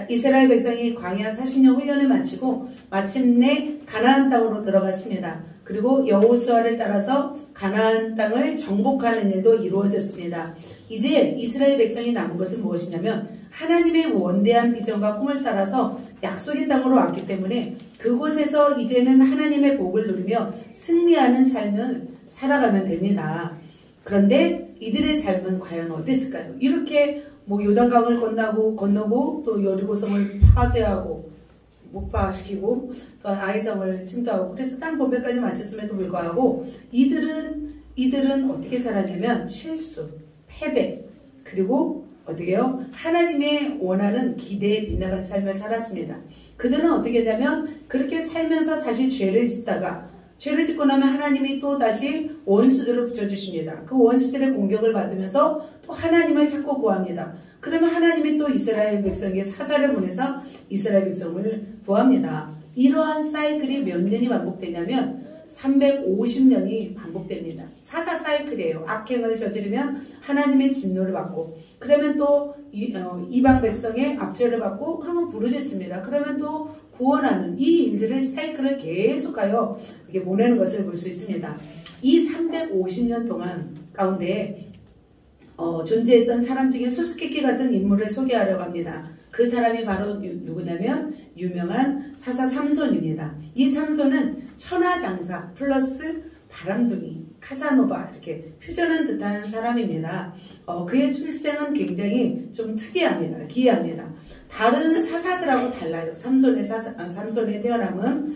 이스라엘 백성이 광야 40년 훈련을 마치고 마침내 가나안 땅으로 들어갔습니다. 그리고 여호수아를 따라서 가나안 땅을 정복하는 일도 이루어졌습니다. 이제 이스라엘 백성이 남은 것은 무엇이냐면 하나님의 원대한 비전과 꿈을 따라서 약속의 땅으로 왔기 때문에 그곳에서 이제는 하나님의 복을 누리며 승리하는 삶을 살아가면 됩니다. 그런데 이들의 삶은 과연 어땠을까요? 이렇게 요단강을 건너고 또 여리고성을 파쇄하고 목파시키고 또 아이성을 침투하고 그래서 땅 분배까지 마쳤음에도 불구하고 이들은 어떻게 살았냐면 실수, 패배, 그리고 어떻게요? 하나님의 원하는 기대에 빗나간 삶을 살았습니다. 그들은 어떻게 되냐면 그렇게 살면서 다시 죄를 짓고 나면 하나님이 또 다시 원수들을 붙여주십니다. 그 원수들의 공격을 받으면서 또 하나님을 찾고 구합니다. 그러면 하나님이 또 이스라엘 백성에게 사사를 보내서 이스라엘 백성을 구합니다. 이러한 사이클이 몇 년이 반복되냐면 350년이 반복됩니다. 사사 사이클이에요. 악행을 저지르면 하나님의 진노를 받고 그러면 또 이방 백성의 압제를 받고 그러면 부르짖습니다. 그러면 또 구원하는 이 일들을 사이클을 계속하여 이렇게 보내는 것을 볼 수 있습니다. 이 350년 동안 가운데 존재했던 사람 중에 수수께끼 같은 인물을 소개하려고 합니다. 그 사람이 바로 누구냐면 유명한 사사 삼손입니다. 이 삼손은 천하장사 플러스 바람둥이, 카사노바 이렇게 퓨전한 듯한 사람입니다. 그의 출생은 굉장히 좀 특이합니다. 기이합니다. 다른 사사들하고 달라요. 삼손의 태어남은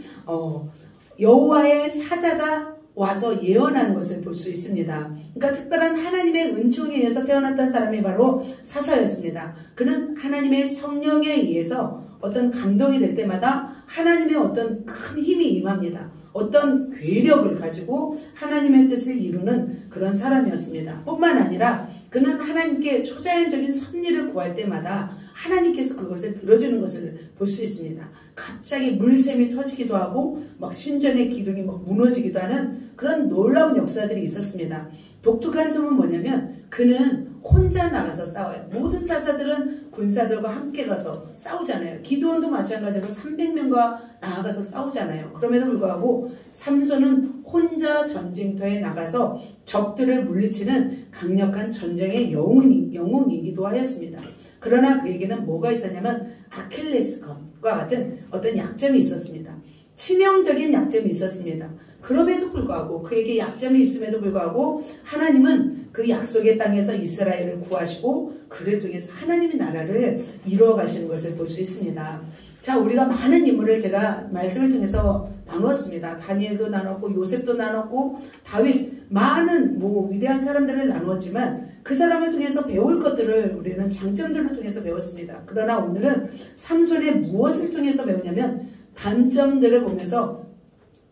여호와의 사자가 와서 예언하는 것을 볼 수 있습니다. 그러니까 특별한 하나님의 은총에 의해서 태어났던 사람이 바로 사사였습니다. 그는 하나님의 성령에 의해서 어떤 감동이 될 때마다 하나님의 어떤 큰 힘이 임합니다. 어떤 괴력을 가지고 하나님의 뜻을 이루는 그런 사람이었습니다. 뿐만 아니라 그는 하나님께 초자연적인 섭리를 구할 때마다 하나님께서 그것을 들어주는 것을 볼 수 있습니다. 갑자기 물샘이 터지기도 하고 막 신전의 기둥이 막 무너지기도 하는 그런 놀라운 역사들이 있었습니다. 독특한 점은 뭐냐면 그는 혼자 나가서 싸워요. 모든 사사들은 군사들과 함께 가서 싸우잖아요. 기드온도 마찬가지로 300명과 나아가서 싸우잖아요. 그럼에도 불구하고 삼손은 혼자 전쟁터에 나가서 적들을 물리치는 강력한 전쟁의 영웅이기도 하였습니다. 그러나 그에게는 뭐가 있었냐면 아킬레스건과 같은 어떤 약점이 있었습니다. 치명적인 약점이 있었습니다. 그럼에도 불구하고 그에게 약점이 있음에도 불구하고 하나님은 그 약속의 땅에서 이스라엘을 구하시고 그를 통해서 하나님의 나라를 이루어 가시는 것을 볼 수 있습니다. 자, 우리가 많은 인물을 제가 말씀을 통해서 나누었습니다. 다니엘도 나눴고 요셉도 나눴고 다윗 많은 위대한 사람들을 나누었지만 그 사람을 통해서 배울 것들을 우리는 장점들을 통해서 배웠습니다. 그러나 오늘은 삼손의 무엇을 통해서 배우냐면 단점들을 보면서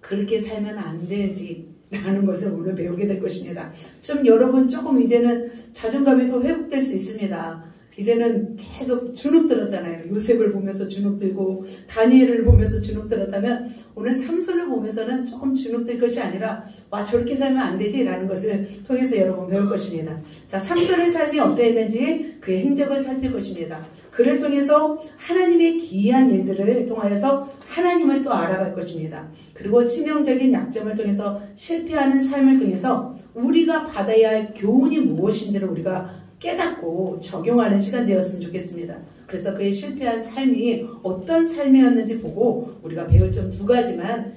그렇게 살면 안 되지 라는 것을 오늘 배우게 될 것입니다. 좀 여러분 조금 이제는 자존감이 더 회복될 수 있습니다. 이제는 계속 주눅 들었잖아요. 요셉을 보면서 주눅 들고 다니엘을 보면서 주눅 들었다면 오늘 삼손을 보면서는 조금 주눅 들 것이 아니라 와 저렇게 살면 안 되지 라는 것을 통해서 여러분 배울 것입니다. 자, 삼손의 삶이 어떠했는지 그의 행적을 살필 것입니다. 그를 통해서 하나님의 기이한 일들을 통하여서 하나님을 또 알아갈 것입니다. 그리고 치명적인 약점을 통해서 실패하는 삶을 통해서 우리가 받아야 할 교훈이 무엇인지를 우리가 깨닫고 적용하는 시간 되었으면 좋겠습니다. 그래서 그의 실패한 삶이 어떤 삶이었는지 보고 우리가 배울 점 2가지만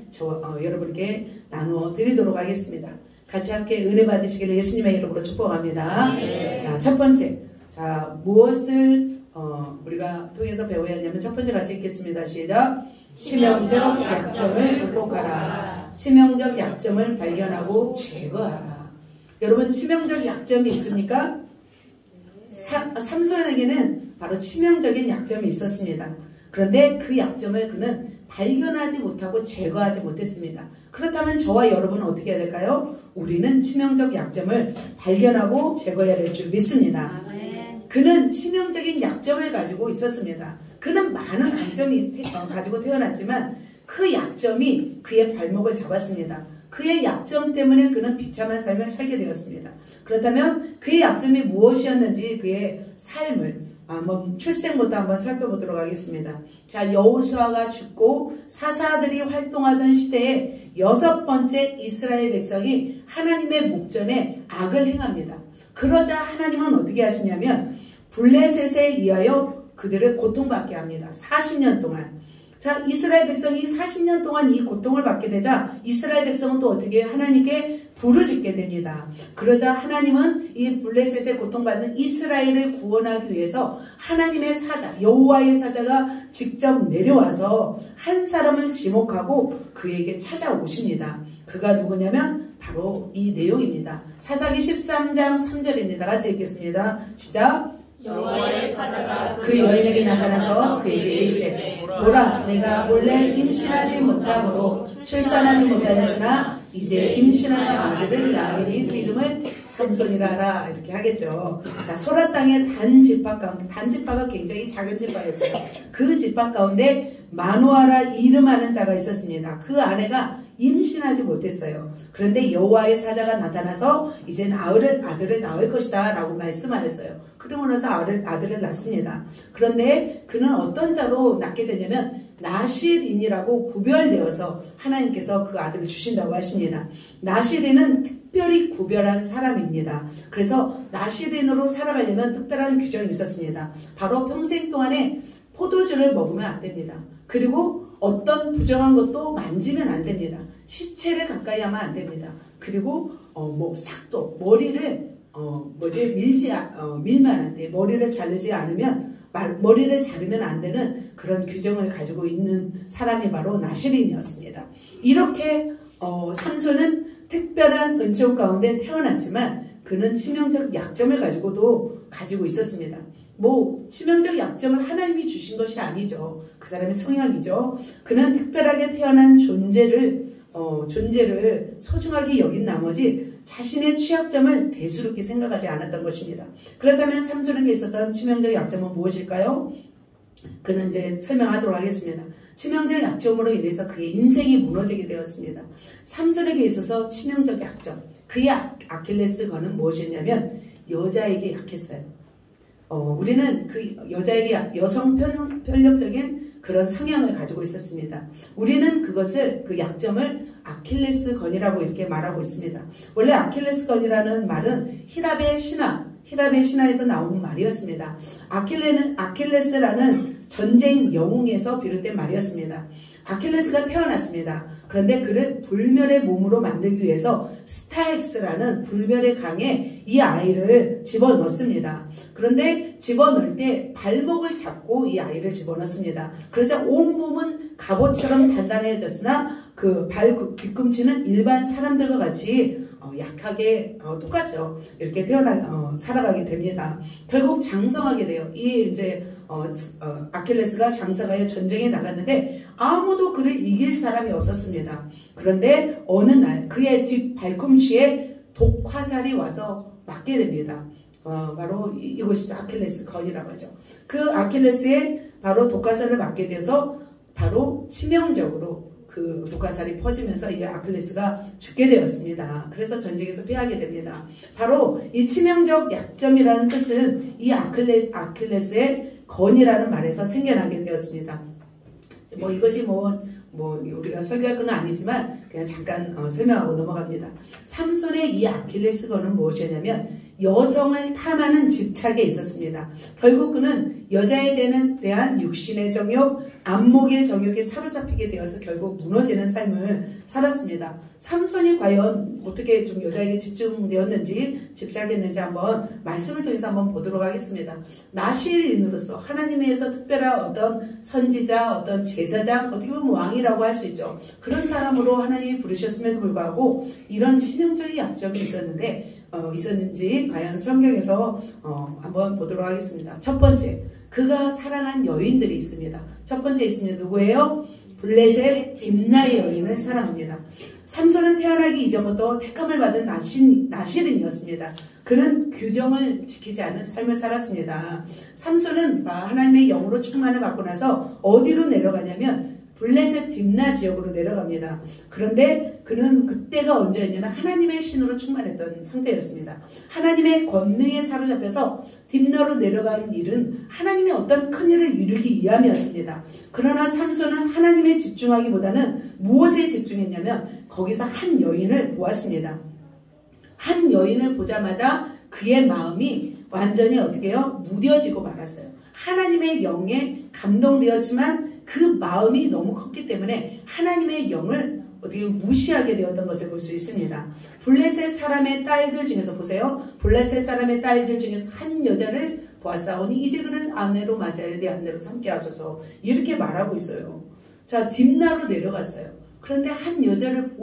여러분께 나누어 드리도록 하겠습니다. 같이 함께 은혜 받으시기를 예수님의 이름으로 축복합니다. 네. 자, 첫 번째. 자, 무엇을 우리가 통해서 배워야 하냐면 첫 번째 같이 읽겠습니다. 시작. 치명적 약점을 극복하라. 치명적 약점을 발견하고 제거하라. 여러분 치명적 약점이 있습니까? 삼손에게는 바로 치명적인 약점이 있었습니다. 그런데 그 약점을 그는 발견하지 못하고 제거하지 못했습니다. 그렇다면 저와 여러분은 어떻게 해야 될까요? 우리는 치명적 약점을 발견하고 제거해야 될 줄 믿습니다. 그는 치명적인 약점을 가지고 있었습니다. 그는 많은 강점이 가지고 태어났지만 그 약점이 그의 발목을 잡았습니다. 그의 약점 때문에 그는 비참한 삶을 살게 되었습니다. 그렇다면 그의 약점이 무엇이었는지 그의 삶을 한번 출생부터 한번 살펴보도록 하겠습니다. 자, 여호수아가 죽고 사사들이 활동하던 시대에 6번째 이스라엘 백성이 하나님의 목전에 악을 행합니다. 그러자 하나님은 어떻게 하시냐면 블레셋에 의하여 그들을 고통받게 합니다. 40년 동안. 자, 이스라엘 백성이 40년 동안 이 고통을 받게 되자 이스라엘 백성은 또 어떻게 하나님께 부르짖게 됩니다. 그러자 하나님은 이 블레셋에 고통받는 이스라엘을 구원하기 위해서 하나님의 사자, 여호와의 사자가 직접 내려와서 한 사람을 지목하고 그에게 찾아오십니다. 그가 누구냐면 바로 이 내용입니다. 사사기 13장 3절입니다. 같이 읽겠습니다. 시작. 여호와의 사자가 그 여인에게 나타나서 그에게 이르시되 보라, 내가 원래 임신하지 못함으로 출산하지 못하였으나 이제 임신하는 아들을 낳으니 그 이름을 삼손이라 하라. 이렇게 하겠죠. 자, 소라 땅의 단지파 가운데, 단지파가 굉장히 작은 지파였어요. 그 지파 가운데 마누아라 이름하는 자가 있었습니다. 그 아내가 임신하지 못했어요. 그런데 여호와의 사자가 나타나서 이젠 아들을 낳을 것이다 라고 말씀하였어요. 그러고 나서 아들을 낳습니다. 그런데 그는 어떤 자로 낳게 되냐면 나실인이라고 구별되어서 하나님께서 그 아들을 주신다고 하십니다. 나실인은 특별히 구별한 사람입니다. 그래서 나실인으로 살아가려면 특별한 규정이 있었습니다. 바로 평생 동안에 포도주를 먹으면 안 됩니다. 그리고 어떤 부정한 것도 만지면 안 됩니다. 시체를 가까이 하면 안 됩니다. 그리고 삭도, 머리를 밀면 안 돼. 머리를 자르지 않으면 머리를 자르면 안 되는 그런 규정을 가지고 있는 사람이 바로 나실인이었습니다. 이렇게 삼손은 특별한 은총 가운데 태어났지만 그는 치명적 약점을 가지고 있었습니다. 치명적 약점을 하나님이 주신 것이 아니죠. 그 사람의 성향이죠. 그는 특별하게 태어난 존재를 소중하게 여긴 나머지 자신의 취약점을 대수롭게 생각하지 않았던 것입니다. 그렇다면 삼손에게 있었던 치명적 약점은 무엇일까요? 그는 이제 설명하도록 하겠습니다. 치명적 약점으로 인해서 그의 인생이 무너지게 되었습니다. 삼손에게 있어서 치명적 약점, 그의 아킬레스건은 무엇이냐면 여자에게 약했어요. 우리는 그 여자에게 여성 편력적인 그런 성향을 가지고 있었습니다. 우리는 그 약점을 아킬레스건이라고 이렇게 말하고 있습니다. 원래 아킬레스건이라는 말은 히랍의 신화에서 나온 말이었습니다. 아킬레스라는 전쟁 영웅에서 비롯된 말이었습니다. 아킬레스가 태어났습니다. 그런데 그를 불멸의 몸으로 만들기 위해서 스타엑스라는 불멸의 강에 이 아이를 집어넣습니다. 그런데 집어넣을 때 발목을 잡고 이 아이를 집어넣습니다. 그래서 온몸은 갑옷처럼 단단해졌으나 그 뒤꿈치는 일반 사람들과 같이 약하게 똑같죠. 이렇게 살아가게 됩니다. 결국 장성하게 돼요. 아킬레스가 장성하여 전쟁에 나갔는데 아무도 그를 이길 사람이 없었습니다. 그런데 어느 날 그의 뒷 발꿈치에 독화살이 와서 맞게 됩니다. 바로 이것이죠. 아킬레스 건이라고 하죠. 그 아킬레스에 바로 독화살을 맞게 돼서 바로 치명적으로 그 독화살이 퍼지면서 이 아킬레스가 죽게 되었습니다. 그래서 전쟁에서 패하게 됩니다. 바로 이 치명적 약점이라는 뜻은 이 아킬레스의 건이라는 말에서 생겨나게 되었습니다. 이것이 우리가 설교할 건 아니지만 그냥 잠깐 설명하고 넘어갑니다. 삼손의 이 아킬레스건은 무엇이냐면 여성을 탐하는 집착에 있었습니다. 결국 그는 여자에 대한 육신의 정욕, 안목의 정욕에 사로잡히게 되어서 결국 무너지는 삶을 살았습니다. 삼손이 과연 어떻게 좀 여자에게 집착했는지 한번 말씀을 통해서 한번 보도록 하겠습니다. 나실인으로서 하나님에서 특별한 어떤 선지자, 어떤 제사장, 어떻게 보면 왕이라고 할 수 있죠. 그런 사람으로 하나님이 부르셨음에도 불구하고 이런 치명적인 약점이 있었는지 과연 성경에서 한번 보도록 하겠습니다. 첫 번째, 그가 사랑한 여인들이 있습니다. 첫 번째 있습니다. 누구예요? 블레셋 딥나의 여인을 사랑합니다. 삼손은 태어나기 이전부터 택함을 받은 나실인이었습니다. 그는 규정을 지키지 않은 삶을 살았습니다. 삼손은 하나님의 영으로 충만을 받고 나서 어디로 내려가냐면 블레셋 딥나 지역으로 내려갑니다. 그런데 그는 그때가 언제였냐면 하나님의 신으로 충만했던 상태였습니다. 하나님의 권능에 사로잡혀서 딥나로 내려간 일은 하나님의 어떤 큰 일을 이루기 위함이었습니다. 그러나 삼손은 하나님에 집중하기보다는 무엇에 집중했냐면 거기서 한 여인을 보았습니다. 한 여인을 보자마자 그의 마음이 완전히 어떻게 해요? 무뎌지고 말았어요. 하나님의 영에 감동되었지만 그 마음이 너무 컸기 때문에 하나님의 영을 어떻게 무시하게 되었던 것을 볼 수 있습니다. 블레셋 사람의 딸들 중에서 보세요. 블레셋 사람의 딸들 중에서 한 여자를 보았사오니 이제 그를 아내로 맞아야 내 아내로 삼게 하소서 이렇게 말하고 있어요. 자, 딥나로 내려갔어요. 그런데 한 여자를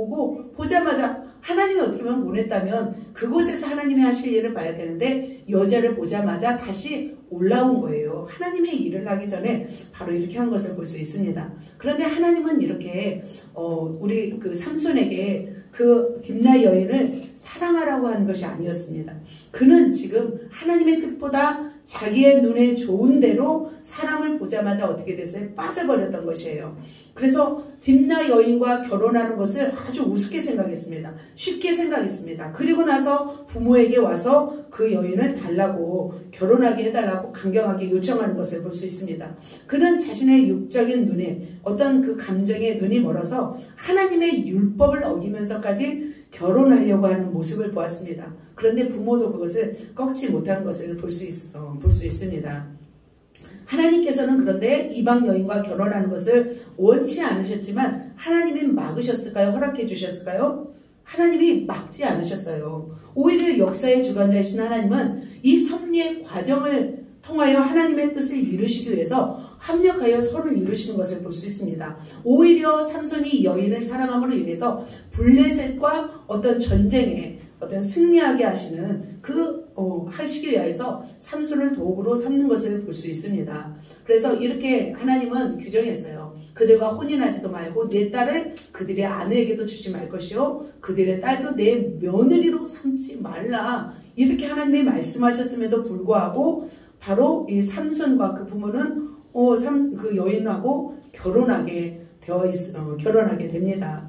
보자마자 하나님이 어떻게 보면 보냈다면 그곳에서 하나님이 하실 일을 봐야 되는데 여자를 보자마자 다시 올라온 거예요. 하나님의 일을 하기 전에 바로 이렇게 한 것을 볼 수 있습니다. 그런데 하나님은 이렇게 우리 그 삼손에게 그 딥나 여인을 사랑하라고 하는 것이 아니었습니다. 그는 지금 하나님의 뜻보다 자기의 눈에 좋은 대로 사람을 보자마자 어떻게 됐어요? 빠져버렸던 것이에요. 그래서 딥나 여인과 결혼하는 것을 아주 우습게 생각했습니다. 쉽게 생각했습니다. 그리고 나서 부모에게 와서 그 여인을 달라고 결혼하게 해달라고 강경하게 요청하는 것을 볼 수 있습니다. 그는 자신의 육적인 눈에 어떤 그 감정의 눈이 멀어서 하나님의 율법을 어기면서까지 결혼하려고 하는 모습을 보았습니다. 그런데 부모도 그것을 꺾지 못하는 것을 볼 수 있습니다. 하나님께서는 그런데 이방 여인과 결혼하는 것을 원치 않으셨지만 하나님이 막으셨을까요? 허락해 주셨을까요? 하나님이 막지 않으셨어요. 오히려 역사의 주관자이신 하나님은 이 섭리의 과정을 통하여 하나님의 뜻을 이루시기 위해서 합력하여 서로를 이루시는 것을 볼 수 있습니다. 오히려 삼손이 여인을 사랑함으로 인해서 블레셋과 어떤 전쟁에 어떤 승리하게 하시는 하시기 위해서 삼손을 도구로 삼는 것을 볼 수 있습니다. 그래서 이렇게 하나님은 규정했어요. 그들과 혼인하지도 말고 내 딸을 그들의 아내에게도 주지 말 것이요 그들의 딸도 내 며느리로 삼지 말라. 이렇게 하나님이 말씀하셨음에도 불구하고 바로 이 삼손과 그 부모는 그 여인하고 결혼하게 됩니다.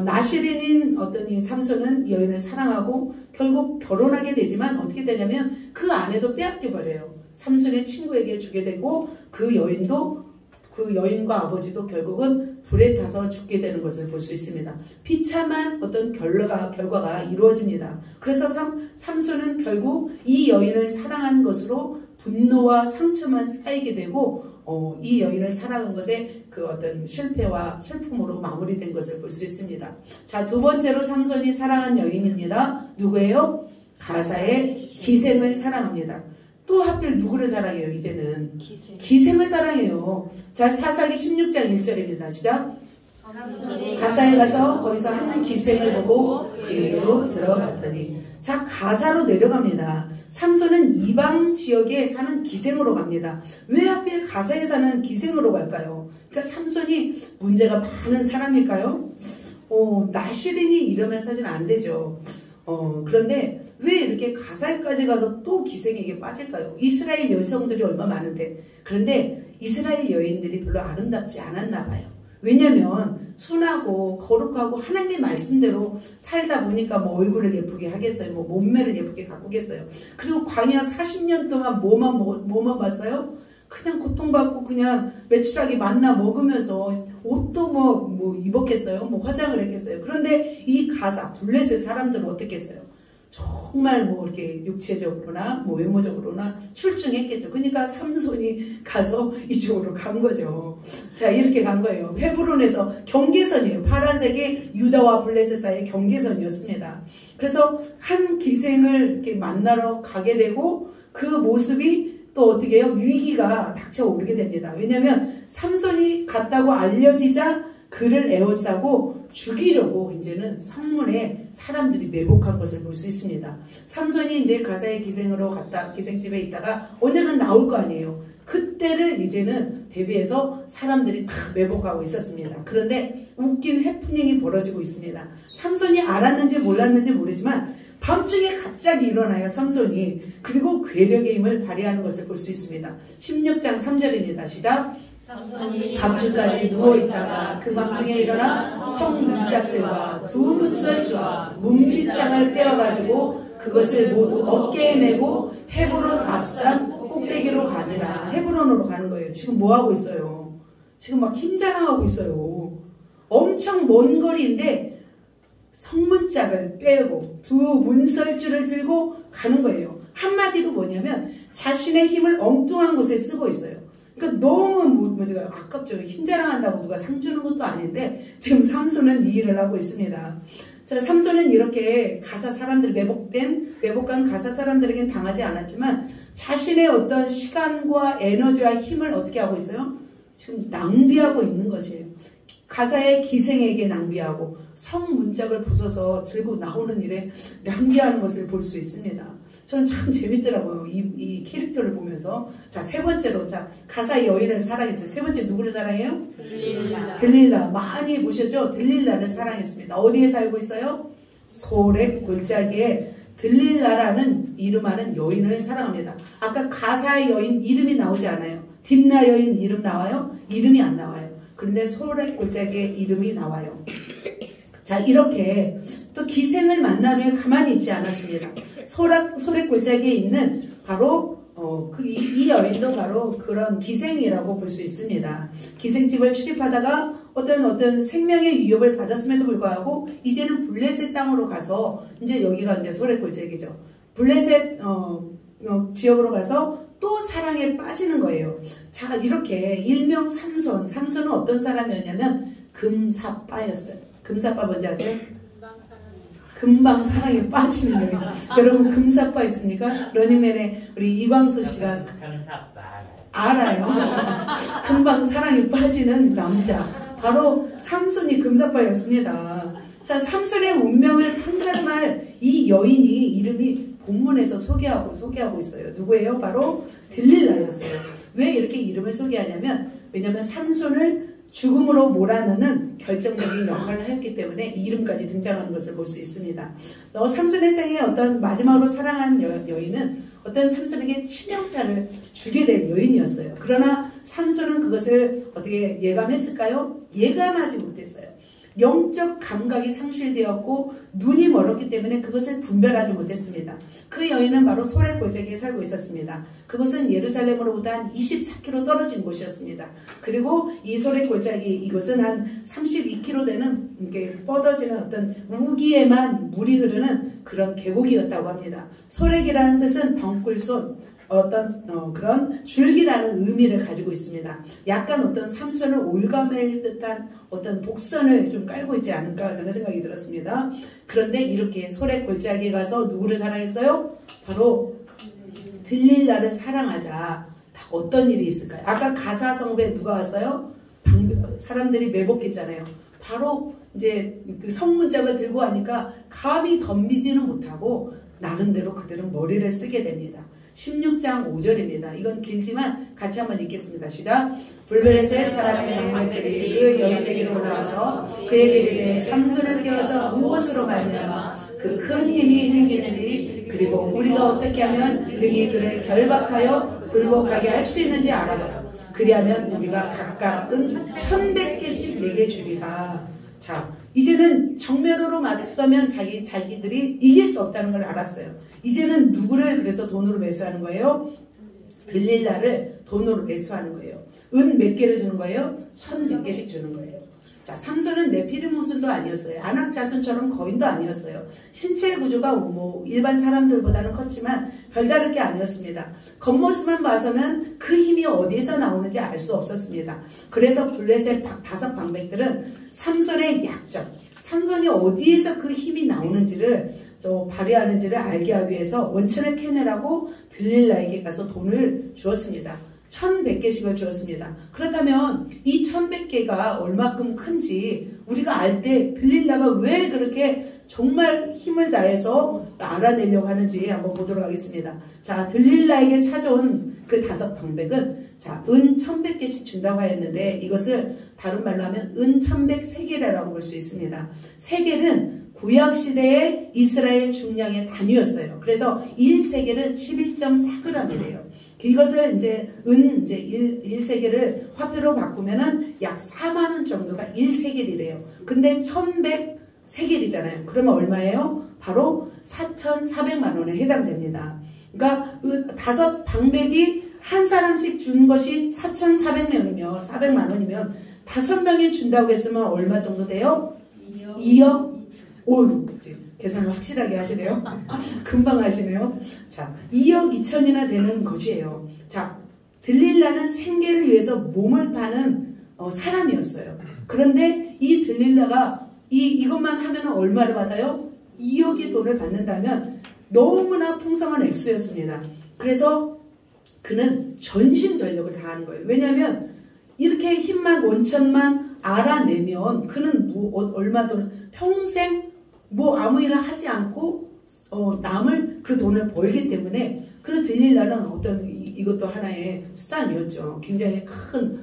나시린인 어떤 이 삼손은 여인을 사랑하고 결국 결혼하게 되지만 어떻게 되냐면 그 아내도 빼앗겨 버려요. 삼손의 친구에게 주게 되고 그 여인과 아버지도 결국은 불에 타서 죽게 되는 것을 볼 수 있습니다. 비참한 어떤 결과가 이루어집니다. 그래서 삼손은 결국 이 여인을 사랑한 것으로 분노와 상처만 쌓이게 되고 이 여인을 사랑한 것에 그 어떤 실패와 슬픔으로 마무리된 것을 볼 수 있습니다. 자, 두 번째로 삼손이 사랑한 여인입니다. 누구예요? 가사의 기생을 사랑합니다. 또 하필 누구를 사랑해요? 이제는 기생을 사랑해요. 자, 사사기 16장 1절입니다. 시작. 가사에 가서 거기서 한 기생을 보고 그에게로 들어갔더니 자, 가사로 내려갑니다. 삼손은 이방 지역에 사는 기생으로 갑니다. 왜 하필 가사에 사는 기생으로 갈까요? 그러니까 삼손이 문제가 많은 사람일까요? 나시린이 이러면 사실 안 되죠. 그런데 왜 이렇게 가사에까지 가서 또 기생에게 빠질까요? 이스라엘 여성들이 얼마 많은데. 그런데 이스라엘 여인들이 별로 아름답지 않았나 봐요. 왜냐면 순하고 거룩하고 하나님의 말씀대로 살다 보니까 뭐 얼굴을 예쁘게 하겠어요. 뭐 몸매를 예쁘게 가꾸겠어요. 그리고 광야 40년 동안 뭐만 봤어요? 그냥 고통받고 그냥 매출하게 만나 먹으면서 옷도 뭐 입었겠어요? 뭐 화장을 했겠어요? 그런데 이 가사 블레셋 사람들은 어떻게 했어요? 정말 뭐 이렇게 육체적으로나 뭐 외모적으로나 출중했겠죠. 그러니까 삼손이 가서 이쪽으로 간 거죠. 자, 이렇게 간 거예요. 헤브론에서 경계선이에요. 파란색이 유다와 블레셋 사이의 경계선이었습니다. 그래서 한 기생을 이렇게 만나러 가게 되고 그 모습이 또 어떻게 해요? 위기가 닥쳐오르게 됩니다. 왜냐하면 삼손이 갔다고 알려지자 그를 에워싸고 죽이려고 이제는 성문에 사람들이 매복한 것을 볼 수 있습니다. 삼손이 이제 가사의 기생집에 있다가 언젠간 나올 거 아니에요. 그때를 이제는 대비해서 사람들이 다 매복하고 있었습니다. 그런데 웃긴 해프닝이 벌어지고 있습니다. 삼손이 알았는지 몰랐는지 모르지만 밤중에 갑자기 일어나요. 삼손이. 그리고 괴력의 힘을 발휘하는 것을 볼 수 있습니다. 16장 3절입니다. 시작. 밤중까지 누워있다가 그 밤중에 일어나 성문짝들과 두 문설주와 문빗장을 떼어가지고 그것을 모두 어깨에 메고 헤브론 앞산 꼭대기로 가니라. 헤브론으로 가는 거예요. 지금 뭐 하고 있어요? 지금 막 힘자랑하고 있어요. 엄청 먼 거리인데 성문짝을 빼고 두 문설주를 들고 가는 거예요. 한마디로 뭐냐면 자신의 힘을 엉뚱한 곳에 쓰고 있어요. 그러니까 너무 아깝죠. 힘자랑한다고 누가 상 주는 것도 아닌데 지금 삼손은 이 일을 하고 있습니다. 자, 삼손은 이렇게 가사 사람들 매복간 가사 사람들에겐 당하지 않았지만 자신의 어떤 시간과 에너지와 힘을 어떻게 하고 있어요? 지금 낭비하고 있는 것이에요. 가사의 기생에게 낭비하고 성문짝을 부숴서 들고 나오는 일에 낭비하는 것을 볼 수 있습니다. 저는 참 재밌더라고요. 이 캐릭터를 보면서. 자, 세 번째로, 자, 가사의 여인을 사랑했어요. 세 번째 누구를 사랑해요? 들릴라. 많이 보셨죠? 들릴라를 사랑했습니다. 어디에 살고 있어요? 소렉 골짜기에 들릴라라는 이름하는 여인을 사랑합니다. 아까 가사의 여인 이름이 나오지 않아요. 딥나 여인 이름 나와요? 이름이 안 나와요. 그런데 소렉 골짜기에 이름이 나와요. 자, 이렇게 또 기생을 만난 후에 가만히 있지 않았습니다. 소렉 골짜기에 있는 바로 이 여인도 바로 그런 기생이라고 볼 수 있습니다. 기생집을 출입하다가 어떤 생명의 위협을 받았음에도 불구하고 이제는 블레셋 땅으로 가서 이제 여기가 이제 소렉 골짜기죠. 블레셋 지역으로 가서 또 사랑에 빠지는 거예요. 자, 이렇게 일명 삼손은 어떤 사람이었냐면 금사빠였어요. 금사빠 뭔지 아세요? 금방 사랑에 빠지는 여인. 여러분 금사빠 있습니까? 러닝맨의 우리 이광수 씨가 알아요. 금방 사랑에 빠지는 남자. 바로 삼손이 금사빠였습니다. 자, 삼손의 운명을 판가름할 이 여인이 이름이 본문에서 소개하고 있어요. 누구예요? 바로 들릴라였어요. 왜 이렇게 이름을 소개하냐면 왜냐면 삼손을 죽음으로 몰아넣는 결정적인 역할을 하였기 때문에 이 이름까지 등장하는 것을 볼 수 있습니다. 삼손의 생에 어떤 마지막으로 사랑한 여인은 어떤 삼손에게 치명타를 주게 될 여인이었어요. 그러나 삼손은 그것을 어떻게 예감했을까요? 예감하지 못했어요. 영적 감각이 상실되었고 눈이 멀었기 때문에 그것을 분별하지 못했습니다. 그 여인은 바로 소렉 골짜기에 살고 있었습니다. 그것은 예루살렘으로부터 한 24km 떨어진 곳이었습니다. 그리고 이 소렉 골짜기 이것은 한 32km 되는 이렇게 뻗어지는 어떤 우기에만 물이 흐르는 그런 계곡이었다고 합니다. 소렉이라는 뜻은 덩굴손 그런 줄기라는 의미를 가지고 있습니다. 약간 어떤 삼손을 올가맬 듯한 어떤 복선을 좀 깔고 있지 않을까 저는 생각이 들었습니다. 그런데 이렇게 소렉 골짜기에 가서 누구를 사랑했어요? 바로 들릴라를 사랑하자. 다 어떤 일이 있을까요? 아까 가사 성읍에 누가 왔어요? 사람들이 매복했잖아요. 바로 이제 그 성문짝을 들고 하니까 감히 덤비지는 못하고 나름대로 그들은 머리를 쓰게 됩니다. 16장 5절입니다. 이건 길지만 같이 한번 읽겠습니다. 시작. 블레셋 사람의 방백들이 그 여인에게로 올라와서 그에게 이르되 삼손을 깨워서 무엇으로 말미암아 그 큰 힘이 생기는지 그리고 우리가 어떻게 하면 능히 그를 결박하여 불복하게 할 수 있는지 알아보라. 그리하면 우리가 각각 은 1100개씩 내게 주리라. 자, 이제는 정면으로 맞서면 자기들이 이길 수 없다는 걸 알았어요. 이제는 누구를 그래서 돈으로 매수하는 거예요? 들릴라를 돈으로 매수하는 거예요. 은 몇 개를 주는 거예요? 1100개씩 주는 거예요. 자, 삼손은 네피리무스도 아니었어요. 아낙 자손처럼 거인도 아니었어요. 신체 구조가 일반 사람들보다는 컸지만 별다를 게 아니었습니다. 겉모습만 봐서는 그 힘이 어디에서 나오는지 알 수 없었습니다. 그래서 블레셋 5 방백들은 삼손의 약점, 삼손이 어디에서 그 힘이 나오는지를 발휘하는지를 알게 하기 위해서 원천을 캐내라고 들릴라에게 가서 돈을 주었습니다. 1100개씩을 주었습니다. 그렇다면 이 1100개가 얼마큼 큰지 우리가 알 때 들릴라가 왜 그렇게 정말 힘을 다해서 알아내려고 하는지 한번 보도록 하겠습니다. 자, 들릴라에게 찾아온 그 5 방백은 자, 은 1100개씩 준다고 하였는데 이것을 다른 말로 하면 은 1100세겔이라고 볼 수 있습니다. 세겔은 구약시대의 이스라엘 중량의 단위였어요. 그래서 1세겔은 11.4g이래요. 이것을 이제 이제 1세겔을 화폐로 바꾸면은 약 4만 원 정도가 1세겔이래요. 근데 1100세겔이잖아요. 그러면 얼마예요? 바로 4,400만 원에 해당됩니다. 그러니까 5방백이 한 사람씩 준 것이 4,400명이면 400만 원이면 5명이 준다고 했으면 얼마 정도 돼요? 2억? 오, 계산을 확실하게 하시네요. 금방 하시네요. 자, 2억 2천이나 되는 것이에요. 자, 들릴라는 생계를 위해서 몸을 파는 사람이었어요. 그런데 이 들릴라가 이것만 하면 얼마를 받아요? 2억의 돈을 받는다면 너무나 풍성한 액수였습니다. 그래서 그는 전심전력을 다하는 거예요. 왜냐하면 이렇게 힘만 원천만 알아내면 그는 얼마 돈 평생 아무 일을 하지 않고 남을 그 돈을 벌기 때문에 그는 들릴라는 어떤 이것도 하나의 수단이었죠. 굉장히 큰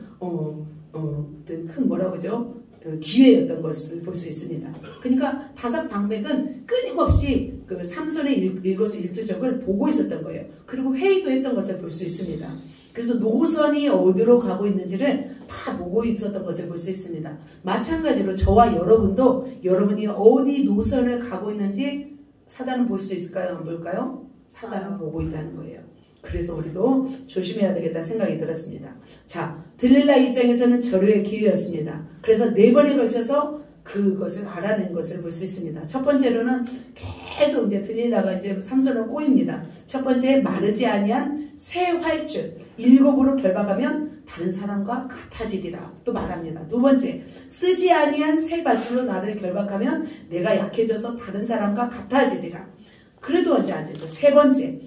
뭐라고 하죠? 기회였던 것을 볼 수 있습니다. 그러니까 5방백은 끊임없이 그 삼손의 일거수일투족을 보고 있었던 거예요. 그리고 회의도 했던 것을 볼 수 있습니다. 그래서 노선이 어디로 가고 있는지를 다 보고 있었던 것을 볼 수 있습니다. 마찬가지로 저와 여러분도 여러분이 어디 노선을 가고 있는지 사단은 볼 수 있을까요? 안 볼까요? 사단은 보고 있다는 거예요. 그래서 우리도 조심해야 되겠다는 생각이 들었습니다. 자, 들릴라 입장에서는 절호의 기회였습니다. 그래서 4번에 걸쳐서 그것을 알아낸 것을 볼 수 있습니다. 첫 번째로는 계속 이제 들릴라가 이제 삼손을 꼬입니다. 첫 번째, 마르지 아니한 새 활줄 7으로 결박하면 다른 사람과 같아지리라 또 말합니다. 두 번째, 쓰지 아니한 새 밧줄로 나를 결박하면 내가 약해져서 다른 사람과 같아지리라. 그래도 이제 안 되죠. 세 번째,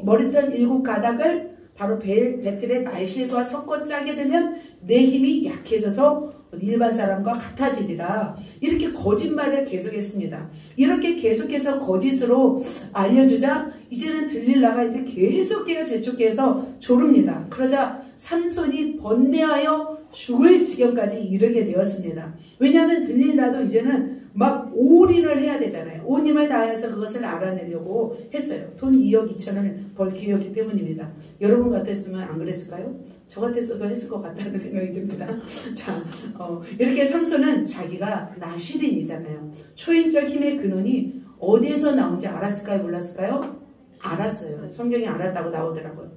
머리털 7가닥을 바로 배틀의 날실과 섞어 짜게 되면 내 힘이 약해져서 일반 사람과 같아지리라. 이렇게 거짓말을 계속했습니다. 이렇게 계속해서 거짓으로 알려주자 이제는 들릴라가 이제 계속해서 재촉해서 조릅니다. 그러자 삼손이 번뇌하여 죽을 지경까지 이르게 되었습니다. 왜냐하면 들릴라도 이제는 막 올인을 해야 되잖아요. 온 힘을 다해서 그것을 알아내려고 했어요. 돈 2억 2천을 벌 기회였기 때문입니다. 여러분 같았으면 안 그랬을까요? 저 같았어도 했을 것 같다는 생각이 듭니다. 자, 이렇게 삼손은 자기가 나시린이잖아요. 초인적 힘의 근원이 어디에서 나온지 알았을까요? 몰랐을까요? 알았어요. 성경에 알았다고 나오더라고요.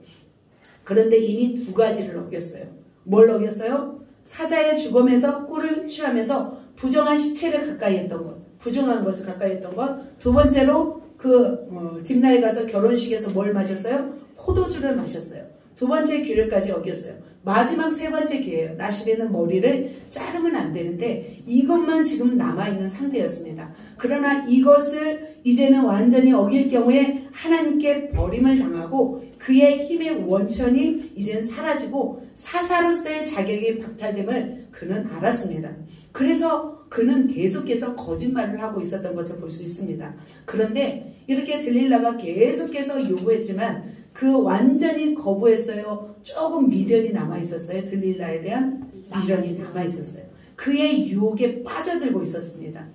그런데 이미 2가지를 어겼어요. 뭘 어겼어요? 사자의 죽음에서 꿀을 취하면서 부정한 시체를 가까이 했던 것, 부정한 것을 가까이 했던 것. 두 번째로 딥나에 가서 결혼식에서 뭘 마셨어요? 포도주를 마셨어요. 두 번째 규례까지 어겼어요. 마지막 세 번째 기회예요. 나시린은 머리를 자르면 안 되는데 이것만 지금 남아있는 상태였습니다. 그러나 이것을 이제는 완전히 어길 경우에 하나님께 버림을 당하고 그의 힘의 원천이 이제는 사라지고 사사로서의 자격이 박탈됨을 그는 알았습니다. 그래서 그는 계속해서 거짓말을 하고 있었던 것을 볼 수 있습니다. 그런데 이렇게 들릴라가 계속해서 요구했지만 그 완전히 거부했어요. 조금 미련이 남아있었어요. 들릴라에 대한 미련이 남아있었어요. 그의 유혹에 빠져들고 있었습니다.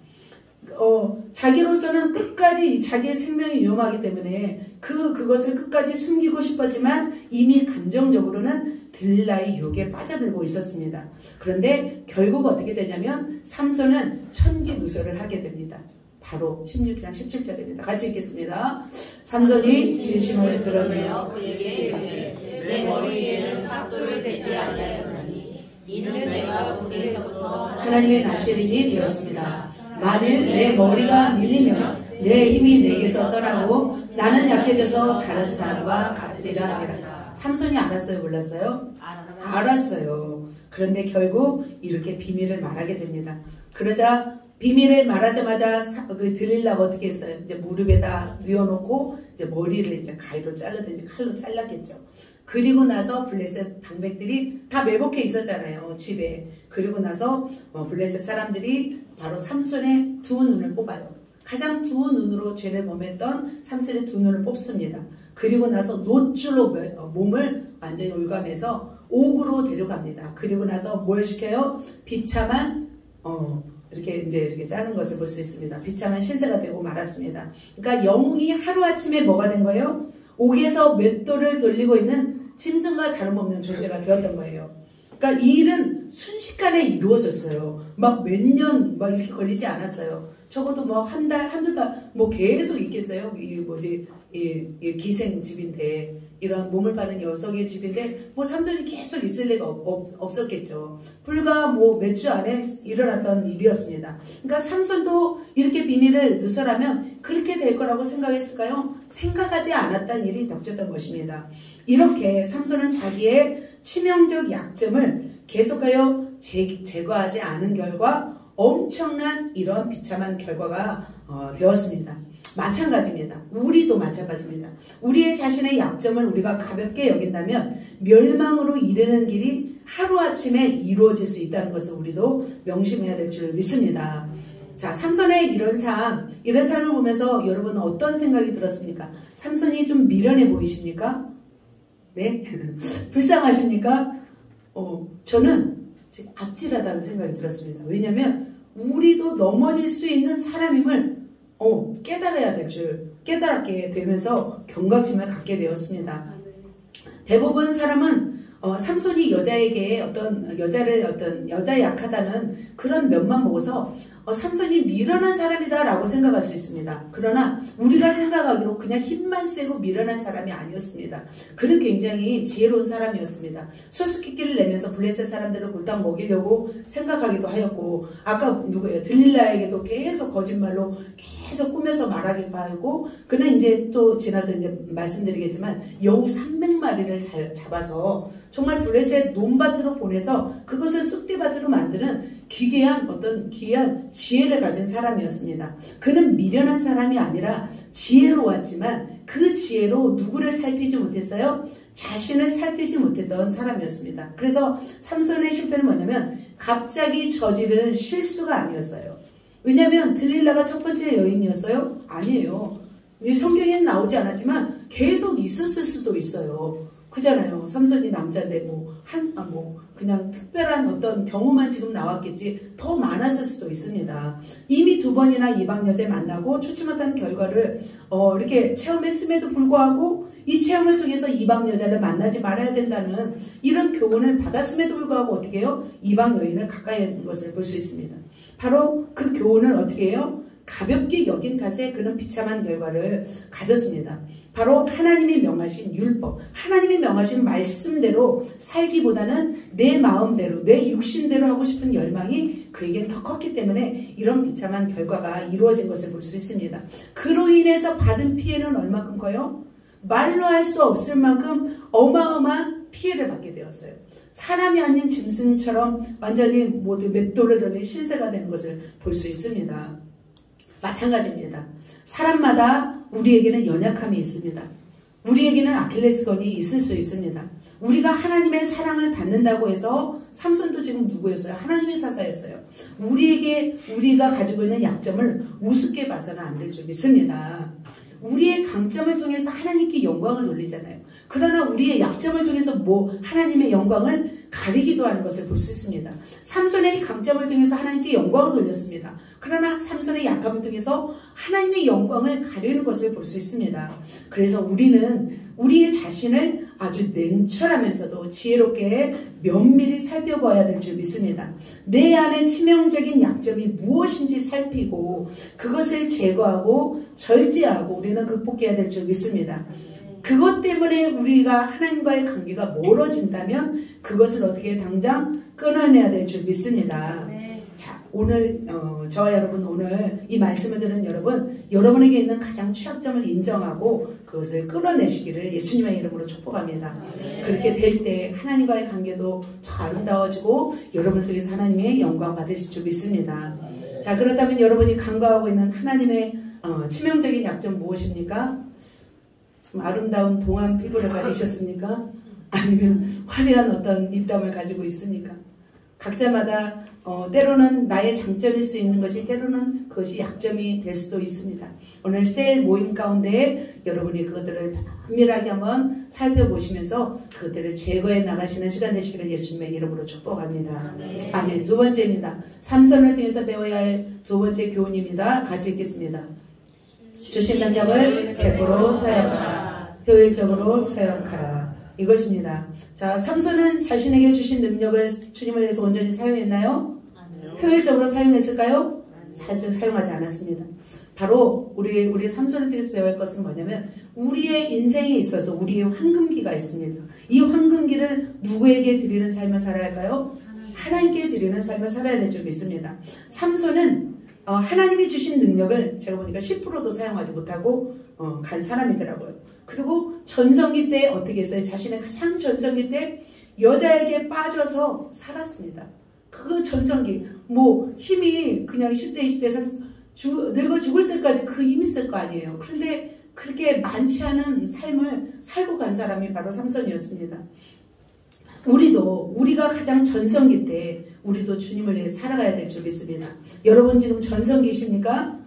자기로서는 끝까지 자기의 생명이 위험하기 때문에 그것을 끝까지 숨기고 싶었지만 이미 감정적으로는 들릴라의 유혹에 빠져들고 있었습니다. 그런데 결국 어떻게 되냐면 삼손은 천기누설을 하게 됩니다. 바로 16장 17절입니다. 같이 읽겠습니다. 삼손이 진심을 드러내어 그에게 이르되 내 머리 위에는 삭도를 대지 아니하였나니 이는 내가 그에서부터 하나님의 나시린이 되었습니다. 만일 내 머리가 밀리면 내 힘이 내게서 떠나고 나는 약해져서 다른 사람과 같으리라 하니라. 삼손이 알았어요? 몰랐어요? 알았어요. 그런데 결국 이렇게 비밀을 말하게 됩니다. 그러자 비밀을 말하자마자 들릴라가 어떻게 했어요? 이제 무릎에다 뉘어놓고 이제 머리를 이제 가위로 잘라든지 칼로 잘랐겠죠. 그리고 나서 블레셋 방백들이 다 매복해 있었잖아요. 집에. 그리고 나서 블레셋 사람들이 바로 삼손의 2눈을 뽑아요. 가장 2눈으로 죄를 범했던 삼손의 2눈을 뽑습니다. 그리고 나서 노줄로 몸을 완전히 올감해서 옥으로 데려갑니다. 그리고 나서 뭘 시켜요? 비참한 이렇게 자른 것을 볼 수 있습니다. 비참한 신세가 되고 말았습니다. 그러니까 영웅이 하루아침에 뭐가 된 거예요? 옥에서 맷돌을 돌리고 있는 짐승과 다름없는 존재가 되었던 거예요. 그러니까 이 일은 순식간에 이루어졌어요. 막 몇 년 막 이렇게 걸리지 않았어요. 적어도 뭐 한 달, 한두 달 뭐 계속 있겠어요. 이 뭐지 이 기생집인데 이런 몸을 파는 여성의 집인데 뭐 삼손이 계속 있을 리가 없었겠죠. 불과 뭐 몇 주 안에 일어났던 일이었습니다. 그러니까 삼손도 이렇게 비밀을 누설하면 그렇게 될 거라고 생각했을까요? 생각하지 않았던 일이 닥쳤던 것입니다. 이렇게 삼손은 자기의 치명적 약점을 계속하여 제거하지 않은 결과 엄청난 이런 비참한 결과가 되었습니다. 마찬가지입니다. 우리도 마찬가지입니다. 우리의 자신의 약점을 우리가 가볍게 여긴다면 멸망으로 이르는 길이 하루아침에 이루어질 수 있다는 것을 우리도 명심해야 될 줄 믿습니다. 자, 삼손의 이런 삶을 보면서 여러분은 어떤 생각이 들었습니까? 삼손이 좀 미련해 보이십니까? 네? 불쌍하십니까? 저는 지금 아찔하다는 생각이 들었습니다. 왜냐하면 우리도 넘어질 수 있는 사람임을 깨닫게 되면서 경각심을 갖게 되었습니다. 대부분 사람은 삼손이 여자에게 여자의 약하다는 그런 면만 보고서 삼손이 미련한 사람이다라고 생각할 수 있습니다. 그러나 우리가 생각하기로 그냥 힘만 세고 미련한 사람이 아니었습니다. 그는 굉장히 지혜로운 사람이었습니다. 수수께끼를 내면서 블레셋 사람들을 골탕 먹이려고 생각하기도 하였고, 아까 누구예요? 들릴라에게도 계속 거짓말로 계속 꾸며서 말하기도 하고, 그는 이제 또 지나서 이제 말씀드리겠지만 여우 300마리를 잡아서 정말 블레셋 논밭으로 보내서 그것을 쑥대밭으로 만드는 기괴한 지혜를 가진 사람이었습니다. 그는 미련한 사람이 아니라 지혜로웠지만 그 지혜로 누구를 살피지 못했어요? 자신을 살피지 못했던 사람이었습니다. 그래서 삼손의 실패는 뭐냐면 갑자기 저지르는 실수가 아니었어요. 왜냐하면 들릴라가 첫 번째 여인이었어요? 아니에요. 성경에는 나오지 않았지만 계속 있었을 수도 있어요. 그잖아요. 삼손이 남자인데 그냥 특별한 어떤 경우만 지금 나왔겠지 더 많았을 수도 있습니다. 이미 2번이나 이방 여자를 만나고 좋지 못한 결과를 이렇게 체험했음에도 불구하고 이 체험을 통해서 이방 여자를 만나지 말아야 된다는 이런 교훈을 받았음에도 불구하고 어떻게 해요? 이방 여인을 가까이 하는 것을 볼 수 있습니다. 바로 그 교훈을 어떻게 해요? 가볍게 여긴 탓에 그는 비참한 결과를 가졌습니다. 바로 하나님이 명하신 율법, 하나님이 명하신 말씀대로 살기보다는 내 마음대로, 내 육신대로 하고 싶은 열망이 그에겐 더 컸기 때문에 이런 비참한 결과가 이루어진 것을 볼 수 있습니다. 그로 인해서 받은 피해는 얼마큼 커요? 말로 할 수 없을 만큼 어마어마한 피해를 받게 되었어요. 사람이 아닌 짐승처럼 완전히 모두 맷돌을 들린 신세가 되는 것을 볼 수 있습니다. 마찬가지입니다. 사람마다 우리에게는 연약함이 있습니다. 우리에게는 아킬레스건이 있을 수 있습니다. 우리가 하나님의 사랑을 받는다고 해서 삼손도 지금 누구였어요? 하나님의 사사였어요. 우리가 가지고 있는 약점을 우습게 봐서는 안 될 줄 믿습니다. 우리의 강점을 통해서 하나님께 영광을 돌리잖아요. 그러나 우리의 약점을 통해서 하나님의 영광을 가리기도 하는 것을 볼 수 있습니다. 삼손의 강점을 통해서 하나님께 영광을 돌렸습니다. 그러나 삼손의 약함을 통해서 하나님의 영광을 가리는 것을 볼 수 있습니다. 그래서 우리는 우리의 자신을 아주 냉철하면서도 지혜롭게 면밀히 살펴봐야 될 줄 믿습니다. 내 안에 치명적인 약점이 무엇인지 살피고 그것을 제거하고 절제하고 우리는 극복해야 될 줄 믿습니다. 그것 때문에 우리가 하나님과의 관계가 멀어진다면 그것을 어떻게 당장 끊어내야 될 줄 믿습니다. 네. 자, 오늘 저와 여러분 오늘 이 말씀을 들은 여러분에게 있는 가장 취약점을 인정하고 그것을 끊어내시기를 예수님의 이름으로 축복합니다. 네. 그렇게 될 때 하나님과의 관계도 더 아름다워지고 여러분을 통해서 하나님의 영광 받으실 줄 믿습니다. 네. 자, 그렇다면 여러분이 간과하고 있는 하나님의 치명적인 약점 무엇입니까? 아름다운 동안 피부를 가지셨습니까? 아니면 화려한 어떤 입담을 가지고 있습니까? 각자마다 때로는 나의 장점일 수 있는 것이 때로는 그것이 약점이 될 수도 있습니다. 오늘 셀 모임 가운데 여러분이 그것들을 면밀하게 한번 살펴보시면서 그것들을 제거해 나가시는 시간 되시기를 예수님의 이름으로 축복합니다. 아멘. 두 번째입니다. 삼손을 통해서 배워야 할 두 번째 교훈입니다. 같이 읽겠습니다. 주신 능력을 100% 사용하라. 효율적으로 사용하라. 이것입니다. 자, 삼손은 자신에게 주신 능력을 주님을 위해서 온전히 사용했나요? 효율적으로 사용했을까요? 사용하지 않았습니다. 바로 우리 삼손을 통해서 배울 것은 뭐냐면 우리의 인생에 있어서 우리의 황금기가 있습니다. 이 황금기를 누구에게 드리는 삶을 살아야 할까요? 하나님께 드리는 삶을 살아야 될 줄 믿습니다. 삼손은 하나님이 주신 능력을 제가 보니까 10%도 사용하지 못하고 간 사람이더라고요. 그리고 전성기 때 어떻게 했어요? 자신의 가장 전성기 때 여자에게 빠져서 살았습니다. 그 전성기 힘이 그냥 10대 20대 30 늙어 죽을 때까지 그 힘이 있을 거 아니에요. 그런데 그렇게 많지 않은 삶을 살고 간 사람이 바로 삼손이었습니다. 우리가 가장 전성기 때 우리도 주님을 위해 살아가야 될 줄 믿습니다. 여러분 지금 전성기십니까?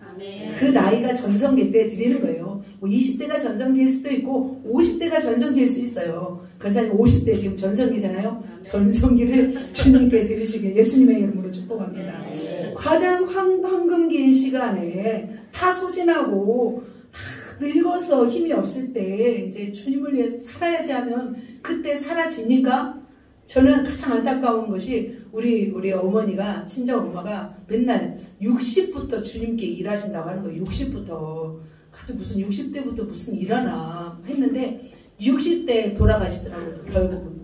그 나이가 전성기 때 드리는 거예요. 20대가 전성기일 수도 있고 50대가 전성기일 수 있어요. 권사님 50대 지금 전성기잖아요. 전성기를 주님께 드리시길 예수님의 이름으로 축복합니다. 가장 황금기인 시간에 다 소진하고 다 늙어서 힘이 없을 때 이제 주님을 위해서 살아야지 하면 그때 사라집니까? 저는 가장 안타까운 것이 우리 어머니가 친정 엄마가 맨날 60부터 주님께 일하신다고 하는 거예요. 60부터 무슨 60대부터 무슨 일하나 했는데 60대 돌아가시더라고요. 결국은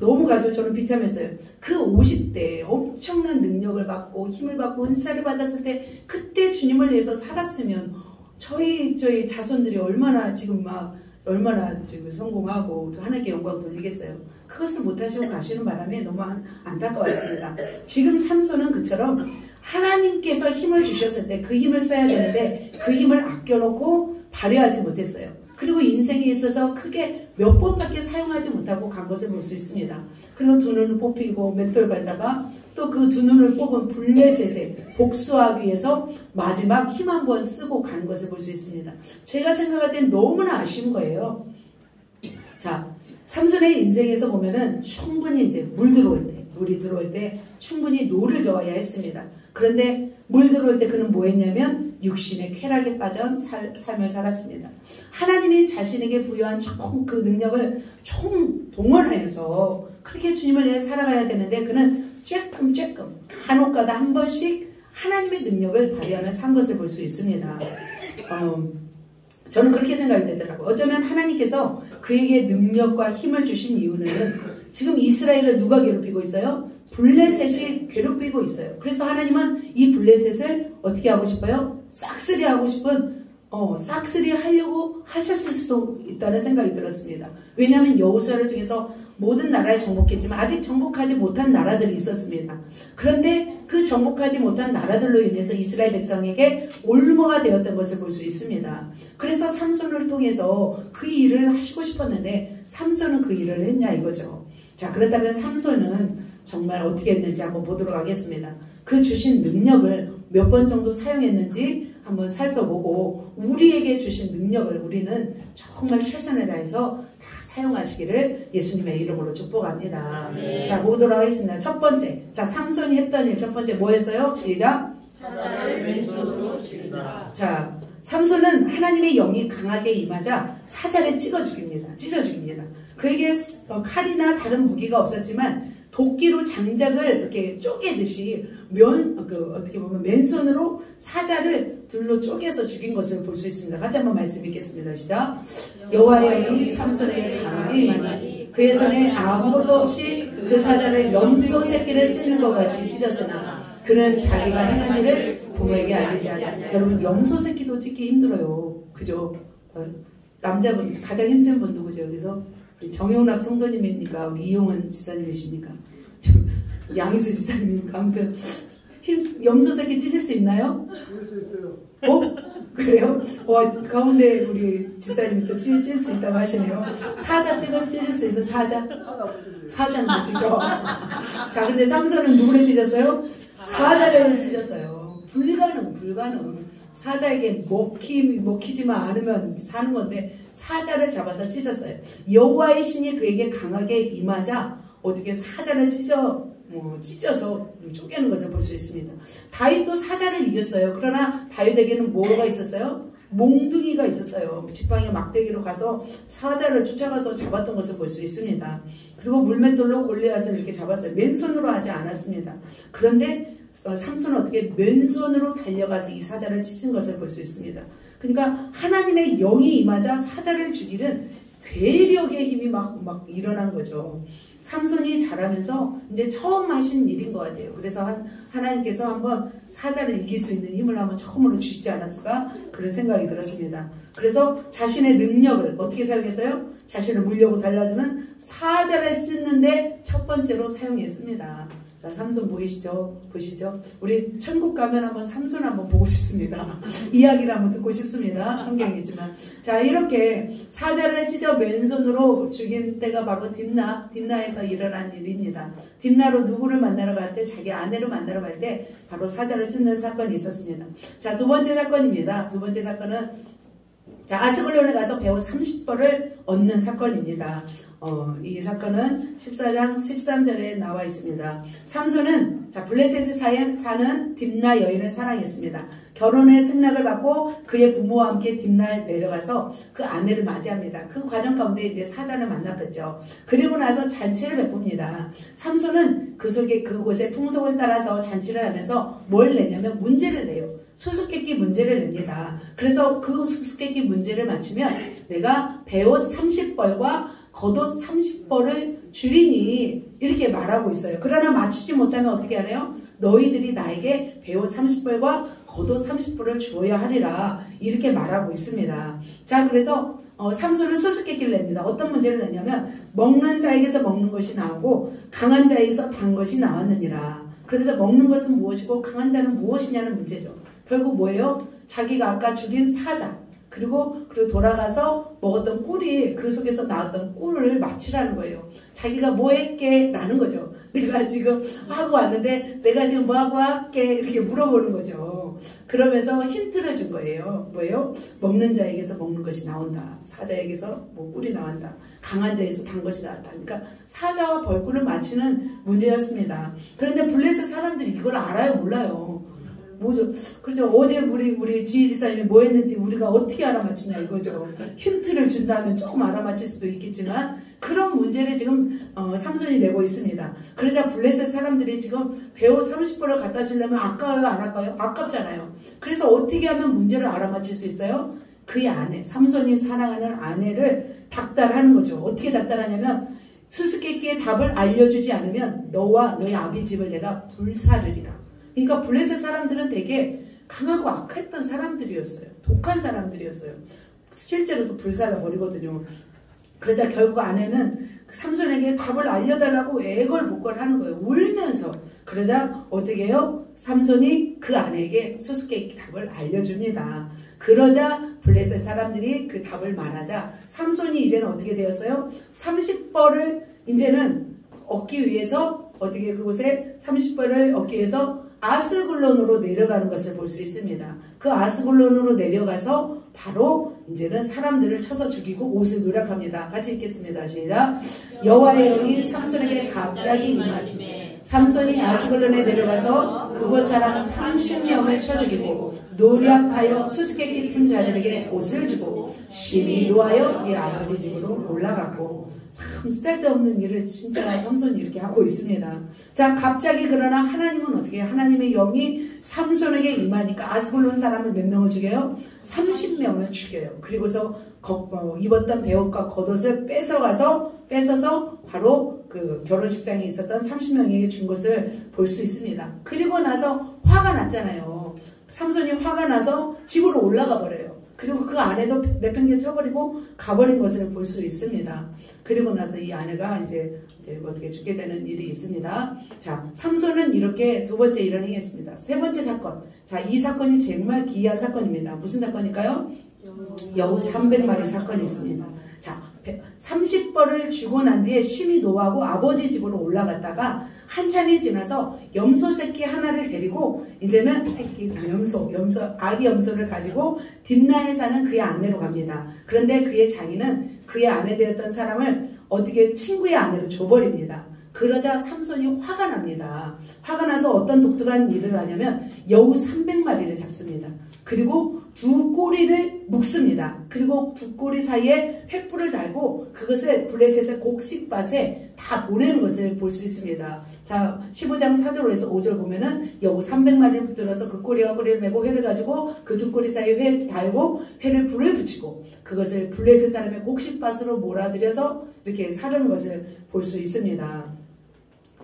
너무 가지고 저는 비참했어요. 그 50대 엄청난 능력을 받고 힘을 받고 은사를 받았을 때 그때 주님을 위해서 살았으면 저희 자손들이 얼마나 지금 성공하고 하나님께 영광 돌리겠어요. 그것을 못하시고 가시는 바람에 너무 안타까웠습니다. 지금 삼손은 그처럼 하나님께서 힘을 주셨을 때 그 힘을 써야 되는데 그 힘을 아껴놓고 발휘하지 못했어요. 그리고 인생에 있어서 크게 몇 번밖에 사용하지 못하고 간 것을 볼 수 있습니다. 그리고 두 눈을 뽑히고 맷돌 갈다가 또 그 두 눈을 뽑은 블레셋에 복수하기 위해서 마지막 힘 한 번 쓰고 간 것을 볼 수 있습니다. 제가 생각할 땐 너무나 아쉬운 거예요. 자, 삼손의 인생에서 보면은 충분히 이제 물이 들어올 때 충분히 노를 저어야 했습니다. 그런데 물 들어올 때 그는 뭐 했냐면 육신의 쾌락에 빠진 삶을 살았습니다. 하나님이 자신에게 부여한 그 능력을 총동원하여서 그렇게 주님을 위해 살아가야 되는데 그는 쬐끔 간혹가다 한 번씩 하나님의 능력을 발휘하며 산 것을 볼 수 있습니다. 저는 그렇게 생각이 되더라고요. 어쩌면 하나님께서 그에게 능력과 힘을 주신 이유는 지금 이스라엘을 누가 괴롭히고 있어요? 블레셋이 괴롭히고 있어요. 그래서 하나님은 이 블레셋을 어떻게 하고 싶어요? 싹쓸이 하고 싶은 싹쓸이 하려고 하셨을 수도 있다는 생각이 들었습니다. 왜냐하면 여호수아를 통해서 모든 나라를 정복했지만 아직 정복하지 못한 나라들이 있었습니다. 그런데 그 정복하지 못한 나라들로 인해서 이스라엘 백성에게 올무가 되었던 것을 볼 수 있습니다. 그래서 삼손을 통해서 그 일을 하시고 싶었는데 삼손은 그 일을 했냐 이거죠. 자, 그렇다면 삼손은 정말 어떻게 했는지 한번 보도록 하겠습니다. 그 주신 능력을 몇 번 정도 사용했는지 한번 살펴보고 우리에게 주신 능력을 우리는 정말 최선을 다해서 다 사용하시기를 예수님의 이름으로 축복합니다. 네. 자, 보도록 하겠습니다. 첫 번째, 자, 삼손이 했던 일 첫 번째 뭐였어요? 시작. 사자를 왼손으로 죽인다. 자, 삼손은 하나님의 영이 강하게 임하자 사자를 찢어 죽입니다. 그에게 칼이나 다른 무기가 없었지만 도끼로 장작을 이렇게 쪼개듯이 어떻게 보면 맨손으로 사자를 둘로 쪼개서 죽인 것을 볼 수 있습니다. 같이 한번 말씀 읽겠습니다. 시작. 여호와의 영이 삼손에게 강하게 임하니 그의 손에 아무것도 없이 그 사자를 염소 새끼를 찢는 것 같이 찢었으나 그는 자기가 행한 일을 부모에게 알리지 않아. 여러분 염소 새끼도 찢기 힘들어요. 그죠? 남자분 가장 힘센 분 누구죠? 여기서 우리 정용락 성도님입니까? 우리 이용은 지사님이십니까? 양희수 지사님입니까? 아무튼 염소 새끼 찢을 수 있나요? 찢을 수 있어요. 그래요? 가운데 우리 지사님이 또 찢을 수 있다고 하시네요. 사자 찢을 수 있어? 사자는 못 찢죠. 자, 근데 삼손은 누구를 찢었어요? 사자를 찢었어요. 불가능. 사자에게 먹히지만 않으면 사는 건데 사자를 잡아서 찢었어요. 여호와의 신이 그에게 강하게 임하자 어떻게 사자를 찢어서 쪼개는 것을 볼 수 있습니다. 다윗도 사자를 이겼어요. 그러나 다윗에게는 뭐가 있었어요? 몽둥이가 있었어요. 지팡이 막대기로 가서 사자를 쫓아가서 잡았던 것을 볼 수 있습니다. 그리고 물맷돌로 골리앗을 이렇게 잡았어요. 맨손으로 하지 않았습니다. 그런데 삼손은 어떻게 맨손으로 달려가서 이 사자를 찢은 것을 볼 수 있습니다. 그러니까 하나님의 영이 임하자 사자를 죽이는 괴력의 힘이 막 일어난 거죠. 삼손이 자라면서 이제 처음 하신 일인 것 같아요. 그래서 하나님께서 한번 사자를 이길 수 있는 힘을 한번 처음으로 주시지 않았을까 그런 생각이 들었습니다. 그래서 자신의 능력을 어떻게 사용했어요? 자신을 물려고 달라드는 사자를 찢는데 첫 번째로 사용했습니다. 자, 삼손 보이시죠? 보시죠? 우리 천국 가면 한번 삼손 한번 보고 싶습니다. 이야기를 한번 듣고 싶습니다. 성경이지만. 자, 이렇게 사자를 찢어 맨손으로 죽인 때가 바로 딥나에서 일어난 일입니다. 딥나로 누구를 만나러 갈 때, 자기 아내를 만나러 갈 때 바로 사자를 찢는 사건이 있었습니다. 자, 두 번째 사건입니다. 두 번째 사건은 자, 아스글론에 가서 배우 30벌을 얻는 사건입니다. 이 사건은 14장 13절에 나와 있습니다. 삼손은 블레셋에 사는 딥나 여인을 사랑했습니다. 결혼의 승낙을 받고 그의 부모와 함께 딥나에 내려가서 그 아내를 맞이합니다. 그 과정 가운데 이제 사자를 만났겠죠. 그리고 나서 잔치를 베풉니다. 삼손은 그곳의 풍속을 따라서 잔치를 하면서 뭘 내냐면 문제를 내요. 수수께끼 문제를 냅니다. 그래서 그 수수께끼 문제를 맞추면 내가 베옷 30벌과 겉옷 30벌을 주리니 이렇게 말하고 있어요. 그러나 맞추지 못하면 어떻게 하래요? 너희들이 나에게 베옷 30벌과 겉옷 30벌을 주어야 하리라 이렇게 말하고 있습니다. 자, 그래서 삼손은 수수께끼를 냅니다. 어떤 문제를 냈냐면 먹는 자에게서 먹는 것이 나오고 강한 자에게서 단 것이 나왔느니라. 그러면서 먹는 것은 무엇이고 강한 자는 무엇이냐는 문제죠. 결국 뭐예요? 자기가 아까 죽인 사자 그리고 돌아가서 먹었던 꿀이 그 속에서 나왔던 꿀을 맞추라는 거예요. 자기가 뭐 했게? 라는 거죠. 내가 지금 하고 왔는데 내가 지금 뭐 하고 할게? 이렇게 물어보는 거죠. 그러면서 힌트를 준 거예요. 뭐예요? 먹는 자에게서 먹는 것이 나온다. 사자에게서 뭐 꿀이 나온다. 강한 자에서 단 것이 나왔다. 그러니까 사자와 벌꿀을 맞추는 문제였습니다. 그런데 블레셋 사람들이 이걸 알아요? 몰라요? 뭐죠? 그렇죠. 어제 우리 지휘지사님이 뭐 했는지 우리가 어떻게 알아맞히냐 이거죠. 힌트를 준다면 조금 알아맞힐 수도 있겠지만 그런 문제를 지금 삼손이 내고 있습니다. 그러자 블레셋 사람들이 지금 베옷 30벌을 갖다 주려면 아까워요? 안 아까워요? 아깝잖아요. 그래서 어떻게 하면 문제를 알아맞힐 수 있어요? 그의 아내, 삼손이 사랑하는 아내를 닥달하는 거죠. 어떻게 닥달하냐면 수수께끼의 답을 알려주지 않으면 너와 너의 아비 집을 내가 불사르리라. 그러니까 블레셋 사람들은 되게 강하고 악했던 사람들이었어요. 독한 사람들이었어요. 실제로도 불살라 버리거든요. 그러자 결국 아내는 삼손에게 답을 알려달라고 애걸복걸하는 거예요. 울면서. 그러자 어떻게 해요? 삼손이 그 아내에게 수수께끼 답을 알려줍니다. 그러자 블레셋 사람들이 그 답을 말하자 삼손이 이제는 어떻게 되었어요? 30벌을 이제는 얻기 위해서 어떻게 그곳에 30벌을 얻기 위해서 아스글론으로 내려가는 것을 볼 수 있습니다. 그 아스글론으로 내려가서 바로 이제는 사람들을 쳐서 죽이고 옷을 누락합니다. 같이 읽겠습니다. 시작. 여호와의 영이 삼손에게 갑자기 임하시매 삼손이 아스글론에 내려가서 그곳 사람 30명을 쳐 죽이고 노력하여 수수께끼 푼 자들에게 옷을 주고 심히 노하여 그의 아버지 집으로 올라갔고 참 쓸데없는 일을 진짜 삼손이 이렇게 하고 있습니다. 자, 갑자기 그러나 하나님은 어떻게 해요? 하나님의 영이 삼손에게 임하니까 아스글론 사람을 몇 명을 죽여요? 30명을 죽여요. 그리고서 입었던 베옷과 겉옷을 뺏어서 바로 그 결혼식장에 있었던 30명에게 준 것을 볼 수 있습니다. 그리고 나서 화가 났잖아요. 삼손이 화가 나서 집으로 올라가 버려요. 그리고 그 아내도 내팽개 쳐버리고 가버린 것을 볼 수 있습니다. 그리고 나서 이 아내가 이제 어떻게 죽게 되는 일이 있습니다. 자, 삼손은 이렇게 두 번째 일을 행했습니다. 세 번째 사건. 자, 이 사건이 정말 기이한 사건입니다. 무슨 사건일까요? 여우 300마리 사건이 있습니다. 자, 30벌을 주고 난 뒤에 심히 노하고 아버지 집으로 올라갔다가 한참이 지나서 염소 새끼 하나를 데리고 이제는 아기 염소를 가지고 딥나에 사는 그의 아내로 갑니다. 그런데 그의 장인은 그의 아내 되었던 사람을 어떻게 친구의 아내로 줘버립니다. 그러자 삼손이 화가 납니다. 화가 나서 어떤 독특한 일을 하냐면 여우 300마리를 잡습니다. 그리고 두 꼬리를 묶습니다. 그리고 두 꼬리 사이에 횃불을 달고 그것을 블레셋의 곡식밭에 다 보내는 것을 볼 수 있습니다. 자, 15장 4절에서 5절 보면은 여우 300마리를 붙들어서 그 꼬리와 꼬리를 메고 회를 가지고 그 두 꼬리 사이에 회 달고 회를 불에 붙이고 그것을 블레셋 사람의 곡식밭으로 몰아들여서 이렇게 사르는 것을 볼 수 있습니다.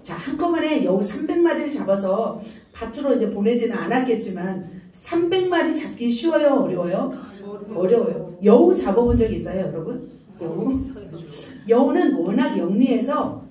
자, 한꺼번에 여우 300마리를 잡아서 밭으로 이제 보내지는 않았겠지만 300마리 잡기 쉬워요? 어려워요? 어려워요. 여우 잡아본 적 있어요, 여러분? 여우? 여우는 워낙 영리해서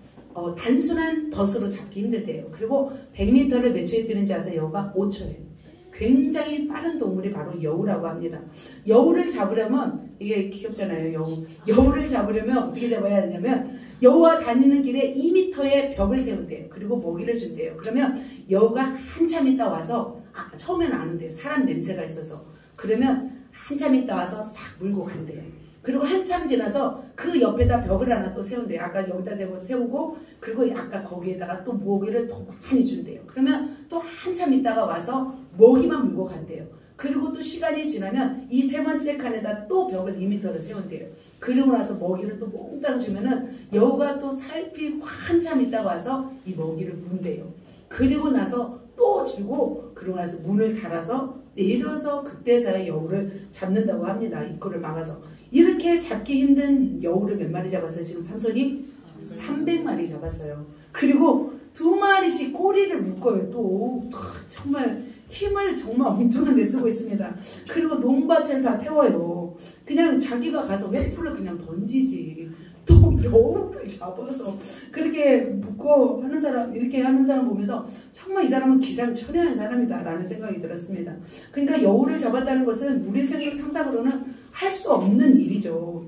단순한 덫으로 잡기 힘들대요. 그리고 100m를 몇 초에 뛰는지 아세요? 여우가 5초예요. 굉장히 빠른 동물이 바로 여우라고 합니다. 여우를 잡으려면 이게 귀엽잖아요. 여우를 잡으려면 어떻게 잡아야 하냐면 여우와 다니는 길에 2m의 벽을 세운대요. 그리고 먹이를 준대요. 그러면 여우가 한참 있다 와서 처음에는 안 온대요. 사람 냄새가 있어서. 그러면 한참 있다 와서 싹 물고 간대요. 그리고 한참 지나서 그 옆에다 벽을 하나 또 세운대요. 아까 여기다 세우고 그리고 아까 거기에다가 또 먹이를 더 많이 준대요. 그러면 또 한참 있다가 와서 먹이만 물고 간대요. 그리고 또 시간이 지나면 이 세 번째 칸에다 또 벽을 2m를 세운대요. 그리고 나서 먹이를 또 몽땅 주면은 여우가 또 살피 한참 있다가 와서 이 먹이를 문대요. 그리고 나서 또 주고 그러고 나서 문을 달아서 내려서 그때서야 여우를 잡는다고 합니다. 입구를 막아서. 이렇게 잡기 힘든 여우를 몇 마리 잡았어요? 지금 삼손이 300마리 잡았어요. 그리고 2마리씩 꼬리를 묶어요. 또 정말 힘을 정말 엉뚱한 데 쓰고 있습니다. 그리고 농밭을 다 태워요. 그냥 자기가 가서 횃불을 그냥 던지지. 또 여우를 잡아서 그렇게 묶고 하는 사람, 이렇게 하는 사람 보면서 정말 이 사람은 기상천외한 사람이다 라는 생각이 들었습니다. 그러니까 여우를 잡았다는 것은 우리 상상으로는 할 수 없는 일이죠.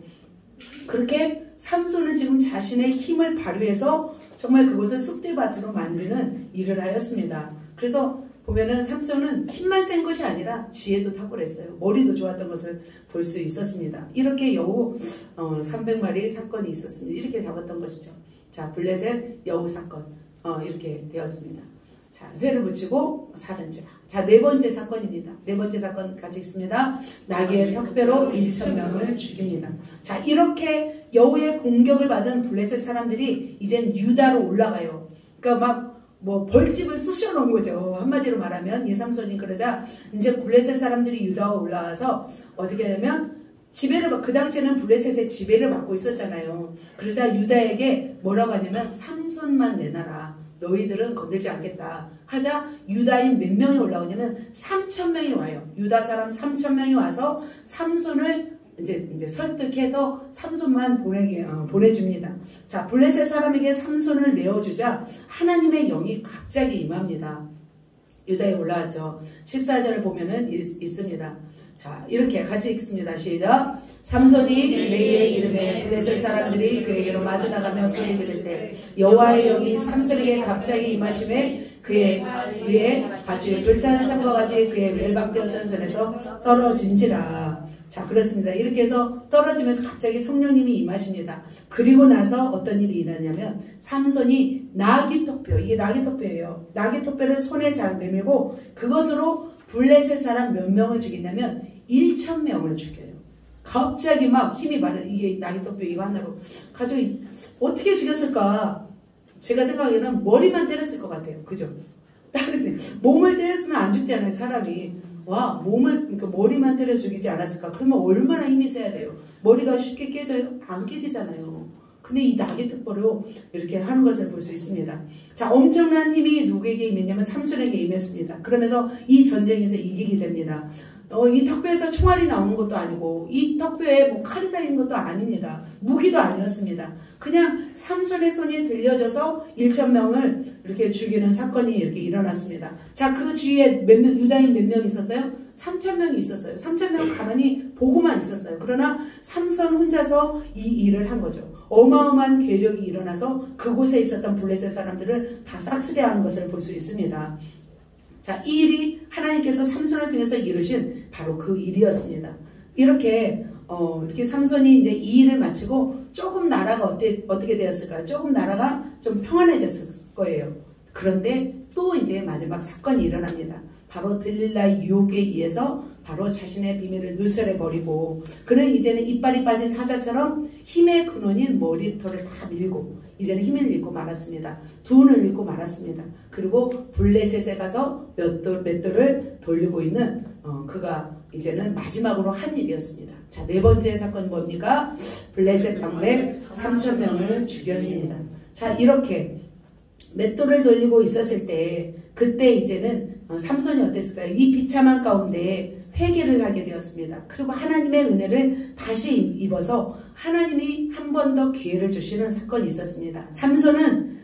그렇게 삼손은 지금 자신의 힘을 발휘해서 정말 그것을 쑥대밭으로 만드는 일을 하였습니다. 그래서 보면은 삼손은 힘만 센 것이 아니라 지혜도 탁월했어요. 머리도 좋았던 것을 볼 수 있었습니다. 이렇게 여우 300마리 사건이 있었습니다. 이렇게 잡았던 것이죠. 자, 블레셋 여우 사건 이렇게 되었습니다. 자, 회를 붙이고 사른지라. 자, 네 번째 사건입니다. 네 번째 사건 같이 읽습니다. 나귀의 턱뼈로 1,000명을 죽입니다. 자, 이렇게 여우의 공격을 받은 블레셋 사람들이 이젠 유다로 올라가요. 그러니까 막 벌집을 쑤셔 놓은 거죠. 한마디로 말하면 이 삼손이 그러자 이제 블레셋 사람들이 유다로 올라와서 어떻게 하냐면 지배를 그 당시에는 블레셋의 지배를 받고 있었잖아요. 그러자 유다에게 뭐라고 하냐면 삼손만 내놔라. 너희들은 건들지 않겠다 하자 유다인 몇 명이 올라오냐면 3,000명이 와요. 유다 사람 3,000명이 와서 삼손을 이제 설득해서 삼손만 보내줍니다. 자, 블레셋 사람에게 삼손을 내어주자 하나님의 영이 갑자기 임합니다. 유다에 올라왔죠. 14절을 보면은 있습니다. 자, 이렇게 같이 읽습니다. 시작. 삼손이 레이의 이름에 블레셋 사람들이 그에게로 마주 나가며 소리 지를 때 여호와의 영이 삼손에게 갑자기 임하심에 그의 위에 아주 불타는 산과 같이 그의 멸망되었던 손에서 떨어진지라. 자, 그렇습니다. 이렇게 해서 떨어지면서 갑자기 성령님이 임하십니다. 그리고 나서 어떤 일이 일어나냐면 삼손이 나귀토뼈, 이게 나귀토뼈예요. 나귀토뼈를 손에 잘 내밀고 그것으로 블레셋 사람 몇 명을 죽이냐면 1,000명을 죽여요. 갑자기 막 힘이 많은 이게 나귀토뼈 이거 하나로 가지고 어떻게 죽였을까? 제가 생각에는 머리만 때렸을 것 같아요. 그죠? 다른 몸을 때렸으면 안 죽잖아요, 사람이. 와, 그러니까 머리만 때려 죽이지 않았을까? 그러면 얼마나 힘이 세야 돼요? 머리가 쉽게 깨져요? 안 깨지잖아요. 근데 이 나귀토뼈로 이렇게 하는 것을 볼 수 있습니다. 자, 엄청난 힘이 누구에게 임했냐면 삼손에게 임했습니다. 그러면서 이 전쟁에서 이기게 됩니다. 이 턱뼈에서 총알이 나오는 것도 아니고 이 턱뼈에 뭐 칼이 달린 것도 아닙니다. 무기도 아니었습니다. 그냥 삼손의 손이 들려져서 1,000명을 이렇게 죽이는 사건이 이렇게 일어났습니다. 자, 그 주위에 유다인 몇 명 있었어요? 3,000명이 있었어요. 3,000명 가만히 보고만 있었어요. 그러나 삼손 혼자서 이 일을 한 거죠. 어마어마한 괴력이 일어나서 그곳에 있었던 블레셋 사람들을 다 싹쓸이하는 것을 볼 수 있습니다. 자, 이 일이 하나님께서 삼손을 통해서 이루신 바로 그 일이었습니다. 이렇게 삼손이 이제 이 일을 마치고 조금 나라가 어떻게 되었을까요? 조금 나라가 좀 평안해졌을 거예요. 그런데 또 이제 마지막 사건이 일어납니다. 바로 들릴라의 유혹에 의해서 바로 자신의 비밀을 누설해버리고 그는 이제는 이빨이 빠진 사자처럼 힘의 근원인 머리털을 다 밀고 이제는 힘을 잃고 말았습니다. 두눈을 잃고 말았습니다. 그리고 블레셋에 가서 맷돌을 돌리고 있는 그가 이제는 마지막으로 한 일이었습니다. 자, 네 번째 사건은 뭡니까? 블레셋 방백 3,000명을 죽였습니다. 자, 이렇게 맷돌을 돌리고 있었을 때 그때 이제는 삼손이 어땠을까요? 이 비참한 가운데 회개를 하게 되었습니다. 그리고 하나님의 은혜를 다시 입어서 하나님이 한 번 더 기회를 주시는 사건이 있었습니다. 삼손은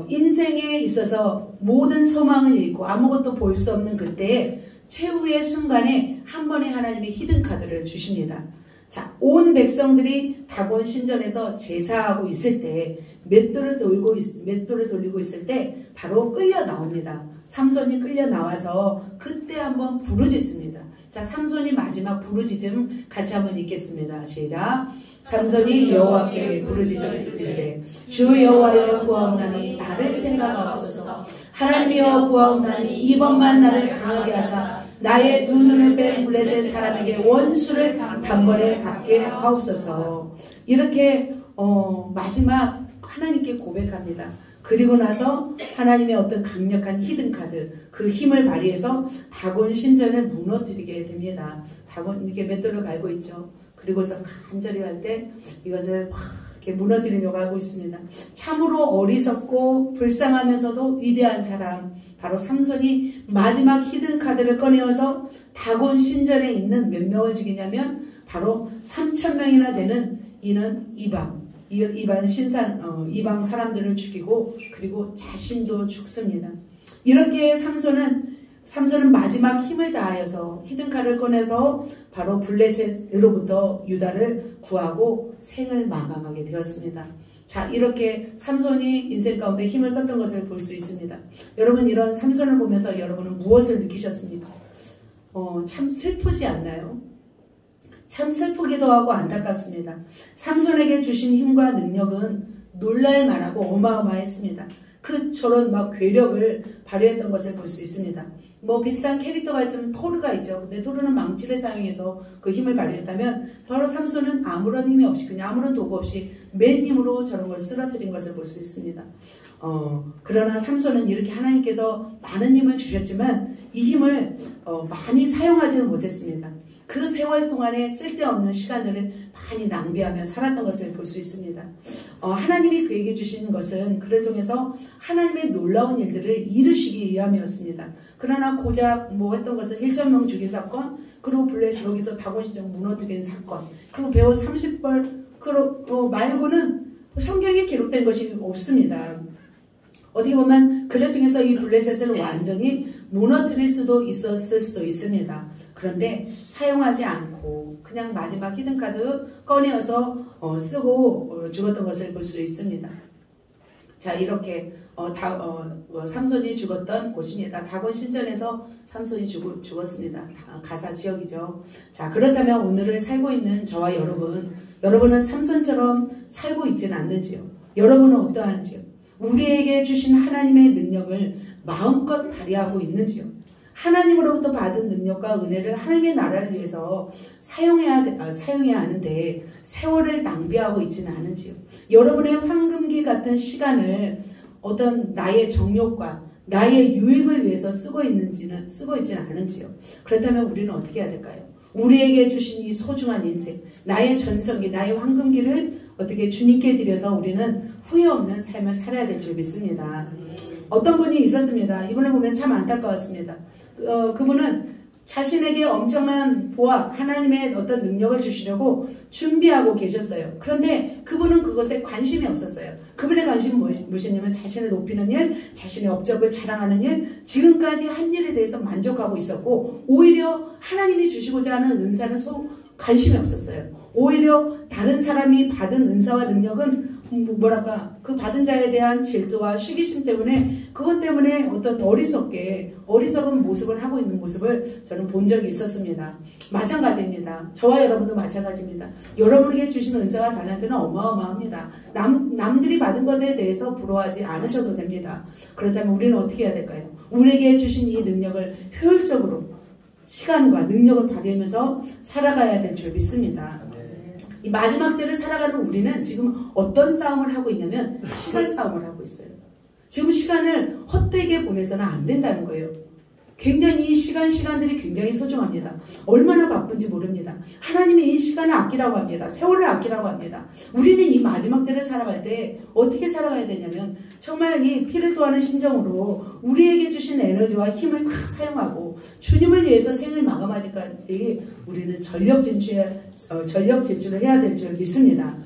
인생에 있어서 모든 소망을 잃고 아무것도 볼 수 없는 그때에 최후의 순간에 한 번에 하나님의 히든카드를 주십니다. 자, 온 백성들이 다곤 신전에서 제사하고 있을 때 맷돌을 돌리고 있을 때 바로 끌려 나옵니다. 삼손이 끌려 나와서 그때 한번 부르짖습니다. 자, 삼손이 마지막 부르짖음 같이 한번 읽겠습니다. 시작. 삼손이 여호와께 부르짖으되 주 여호와여 구하옵나니 나를 생각하옵소서. 하나님이여 구하옵나니 이번만 나를 강하게 하사 나의 두 눈을 뺀 블레셋 사람에게 원수를 단번에 갚게 하옵소서. 이렇게 마지막 하나님께 고백합니다. 그리고 나서 하나님의 어떤 강력한 히든카드, 그 힘을 발휘해서 다곤 신전을 무너뜨리게 됩니다. 다곤 이렇게 맷돌을 갈고 있죠. 그리고서 간절히 할 때 이것을 확 이렇게 무너뜨리려고 하고 있습니다. 참으로 어리석고 불쌍하면서도 위대한 사람, 바로 삼손이 마지막 히든카드를 꺼내어서 다곤 신전에 있는 몇 명을 죽이냐면 바로 3,000명이나 되는 이는 이방 사람들을 죽이고 그리고 자신도 죽습니다. 이렇게 삼손은 마지막 힘을 다하여서 히든카드를 꺼내서 바로 블레셋으로부터 유다를 구하고 생을 마감하게 되었습니다. 자, 이렇게 삼손이 인생 가운데 힘을 썼던 것을 볼 수 있습니다. 여러분, 이런 삼손을 보면서 여러분은 무엇을 느끼셨습니까? 참 슬프지 않나요? 참 슬프기도 하고 안타깝습니다. 삼손에게 주신 힘과 능력은 놀랄만하고 어마어마했습니다. 저런 막 괴력을 발휘했던 것을 볼 수 있습니다. 뭐 비슷한 캐릭터가 있으면 토르가 있죠. 근데 토르는 망치를 사용해서 그 힘을 발휘했다면 바로 삼손은 아무런 힘이 없이 그냥 아무런 도구 없이 맨 힘으로 저런 걸 쓰러뜨린 것을 볼 수 있습니다. 그러나 삼손은 이렇게 하나님께서 많은 힘을 주셨지만 이 힘을 많이 사용하지는 못했습니다. 그 세월 동안에 쓸데없는 시간들을 많이 낭비하며 살았던 것을 볼 수 있습니다. 하나님이 그에게 주신 것은 그를 통해서 하나님의 놀라운 일들을 이루시기 위함이었습니다. 그러나 고작 했던 것은 1,000명 죽인 사건, 그리고 여기서 다곤 신전 무너뜨린 사건, 그리고 배우 30벌 말고는 성경에 기록된 것이 없습니다. 어떻게 보면 그를 통해서 이 블레셋을 완전히 무너뜨릴 수도 있었을 수도 있습니다. 그런데 사용하지 않고 그냥 마지막 히든카드 꺼내어서 쓰고 죽었던 것을 볼 수 있습니다. 자, 이렇게 삼손이 죽었던 곳입니다. 다곤 신전에서 삼손이 죽었습니다. 가사 지역이죠. 자, 그렇다면 오늘을 살고 있는 저와 여러분은 삼손처럼 살고 있지는 않는지요? 여러분은 어떠한지요? 우리에게 주신 하나님의 능력을 마음껏 발휘하고 있는지요? 하나님으로부터 받은 능력과 은혜를 하나님의 나라를 위해서 사용해야 하는데 세월을 낭비하고 있지는 않은지요? 여러분의 황금기 같은 시간을 어떤 나의 정욕과 나의 유익을 위해서 쓰고 있지는 않은지요? 그렇다면 우리는 어떻게 해야 될까요? 우리에게 주신 이 소중한 인생, 나의 전성기, 나의 황금기를 어떻게 주님께 드려서 우리는 후회 없는 삶을 살아야 될 줄 믿습니다. 어떤 분이 있었습니다. 이분을 보면 참 안타까웠습니다. 그분은 자신에게 엄청난 보아, 하나님의 어떤 능력을 주시려고 준비하고 계셨어요. 그런데 그분은 그것에 관심이 없었어요. 그분의 관심은 무엇이냐면 자신을 높이는 일, 자신의 업적을 자랑하는 일, 지금까지 한 일에 대해서 만족하고 있었고 오히려 하나님이 주시고자 하는 은사는 관심이 없었어요. 오히려 다른 사람이 받은 은사와 능력은 그 받은 자에 대한 질투와 시기심 때문에 그것 때문에 어떤 어리석은 모습을 하고 있는 모습을 저는 본 적이 있었습니다. 마찬가지입니다. 저와 여러분도 마찬가지입니다. 여러분에게 주신 은사와 달란트는 어마어마합니다. 남들이 받은 것에 대해서 부러워하지 않으셔도 됩니다. 그렇다면 우리는 어떻게 해야 될까요? 우리에게 주신 이 능력을 효율적으로 시간과 능력을 발휘하면서 살아가야 될 줄 믿습니다. 이 마지막 때를 살아가는 우리는 지금 어떤 싸움을 하고 있냐면 시간 싸움을 하고 있어요. 지금 시간을 헛되게 보내서는 안 된다는 거예요. 굉장히 이 시간들이 굉장히 소중합니다. 얼마나 바쁜지 모릅니다. 하나님이 이 시간을 아끼라고 합니다. 세월을 아끼라고 합니다. 우리는 이 마지막 때를 살아갈 때 어떻게 살아가야 되냐면 정말 이 피를 토하는 심정으로 우리에게 주신 에너지와 힘을 다 사용하고 주님을 위해서 생을 마감하기까지 우리는 전력 질주를 해야 될 줄 믿습니다.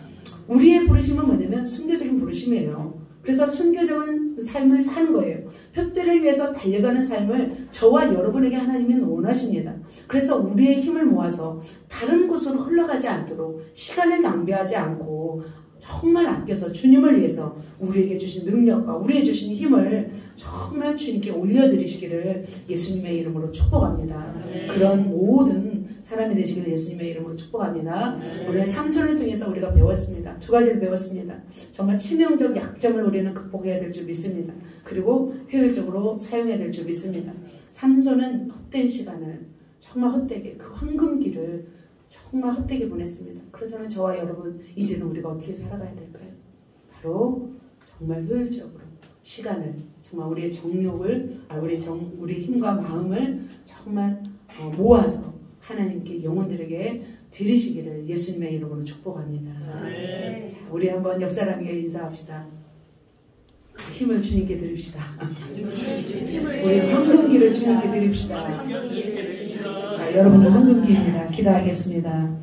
우리의 부르심은 뭐냐면 순교적인 부르심이에요. 그래서 순교적인 삶을 사는 거예요. 표대를 위해서 달려가는 삶을 저와 여러분에게 하나님은 원하십니다. 그래서 우리의 힘을 모아서 다른 곳으로 흘러가지 않도록 시간을 낭비하지 않고 정말 아껴서 주님을 위해서 우리에게 주신 능력과 우리에게 주신 힘을 정말 주님께 올려드리시기를 예수님의 이름으로 축복합니다. 그런 모든 사람이 되시기를 예수님의 이름으로 축복합니다. 우리의 삼손을 통해서 우리가 배웠습니다. 두 가지를 배웠습니다. 정말 치명적 약점을 우리는 극복해야 될 줄 믿습니다. 그리고 효율적으로 사용해야 될 줄 믿습니다. 삼손은 헛된 시간을 정말 헛되게 그 황금기를 정말 헛되게 보냈습니다. 그렇다면 저와 여러분 이제는 우리가 어떻게 살아가야 될까요? 바로 정말 효율적으로 시간을 정말 우리의 정욕을 우리의 힘과 마음을 정말 모아서 하나님께 영혼들에게 드리시기를 예수님의 이름으로 축복합니다. 자, 우리 한번 옆 사람에게 인사합시다. 힘을 주님께 드립시다. 우리 황금기를 주님께 드립시다. 자, 여러분은 황금기입니다. 기도하겠습니다.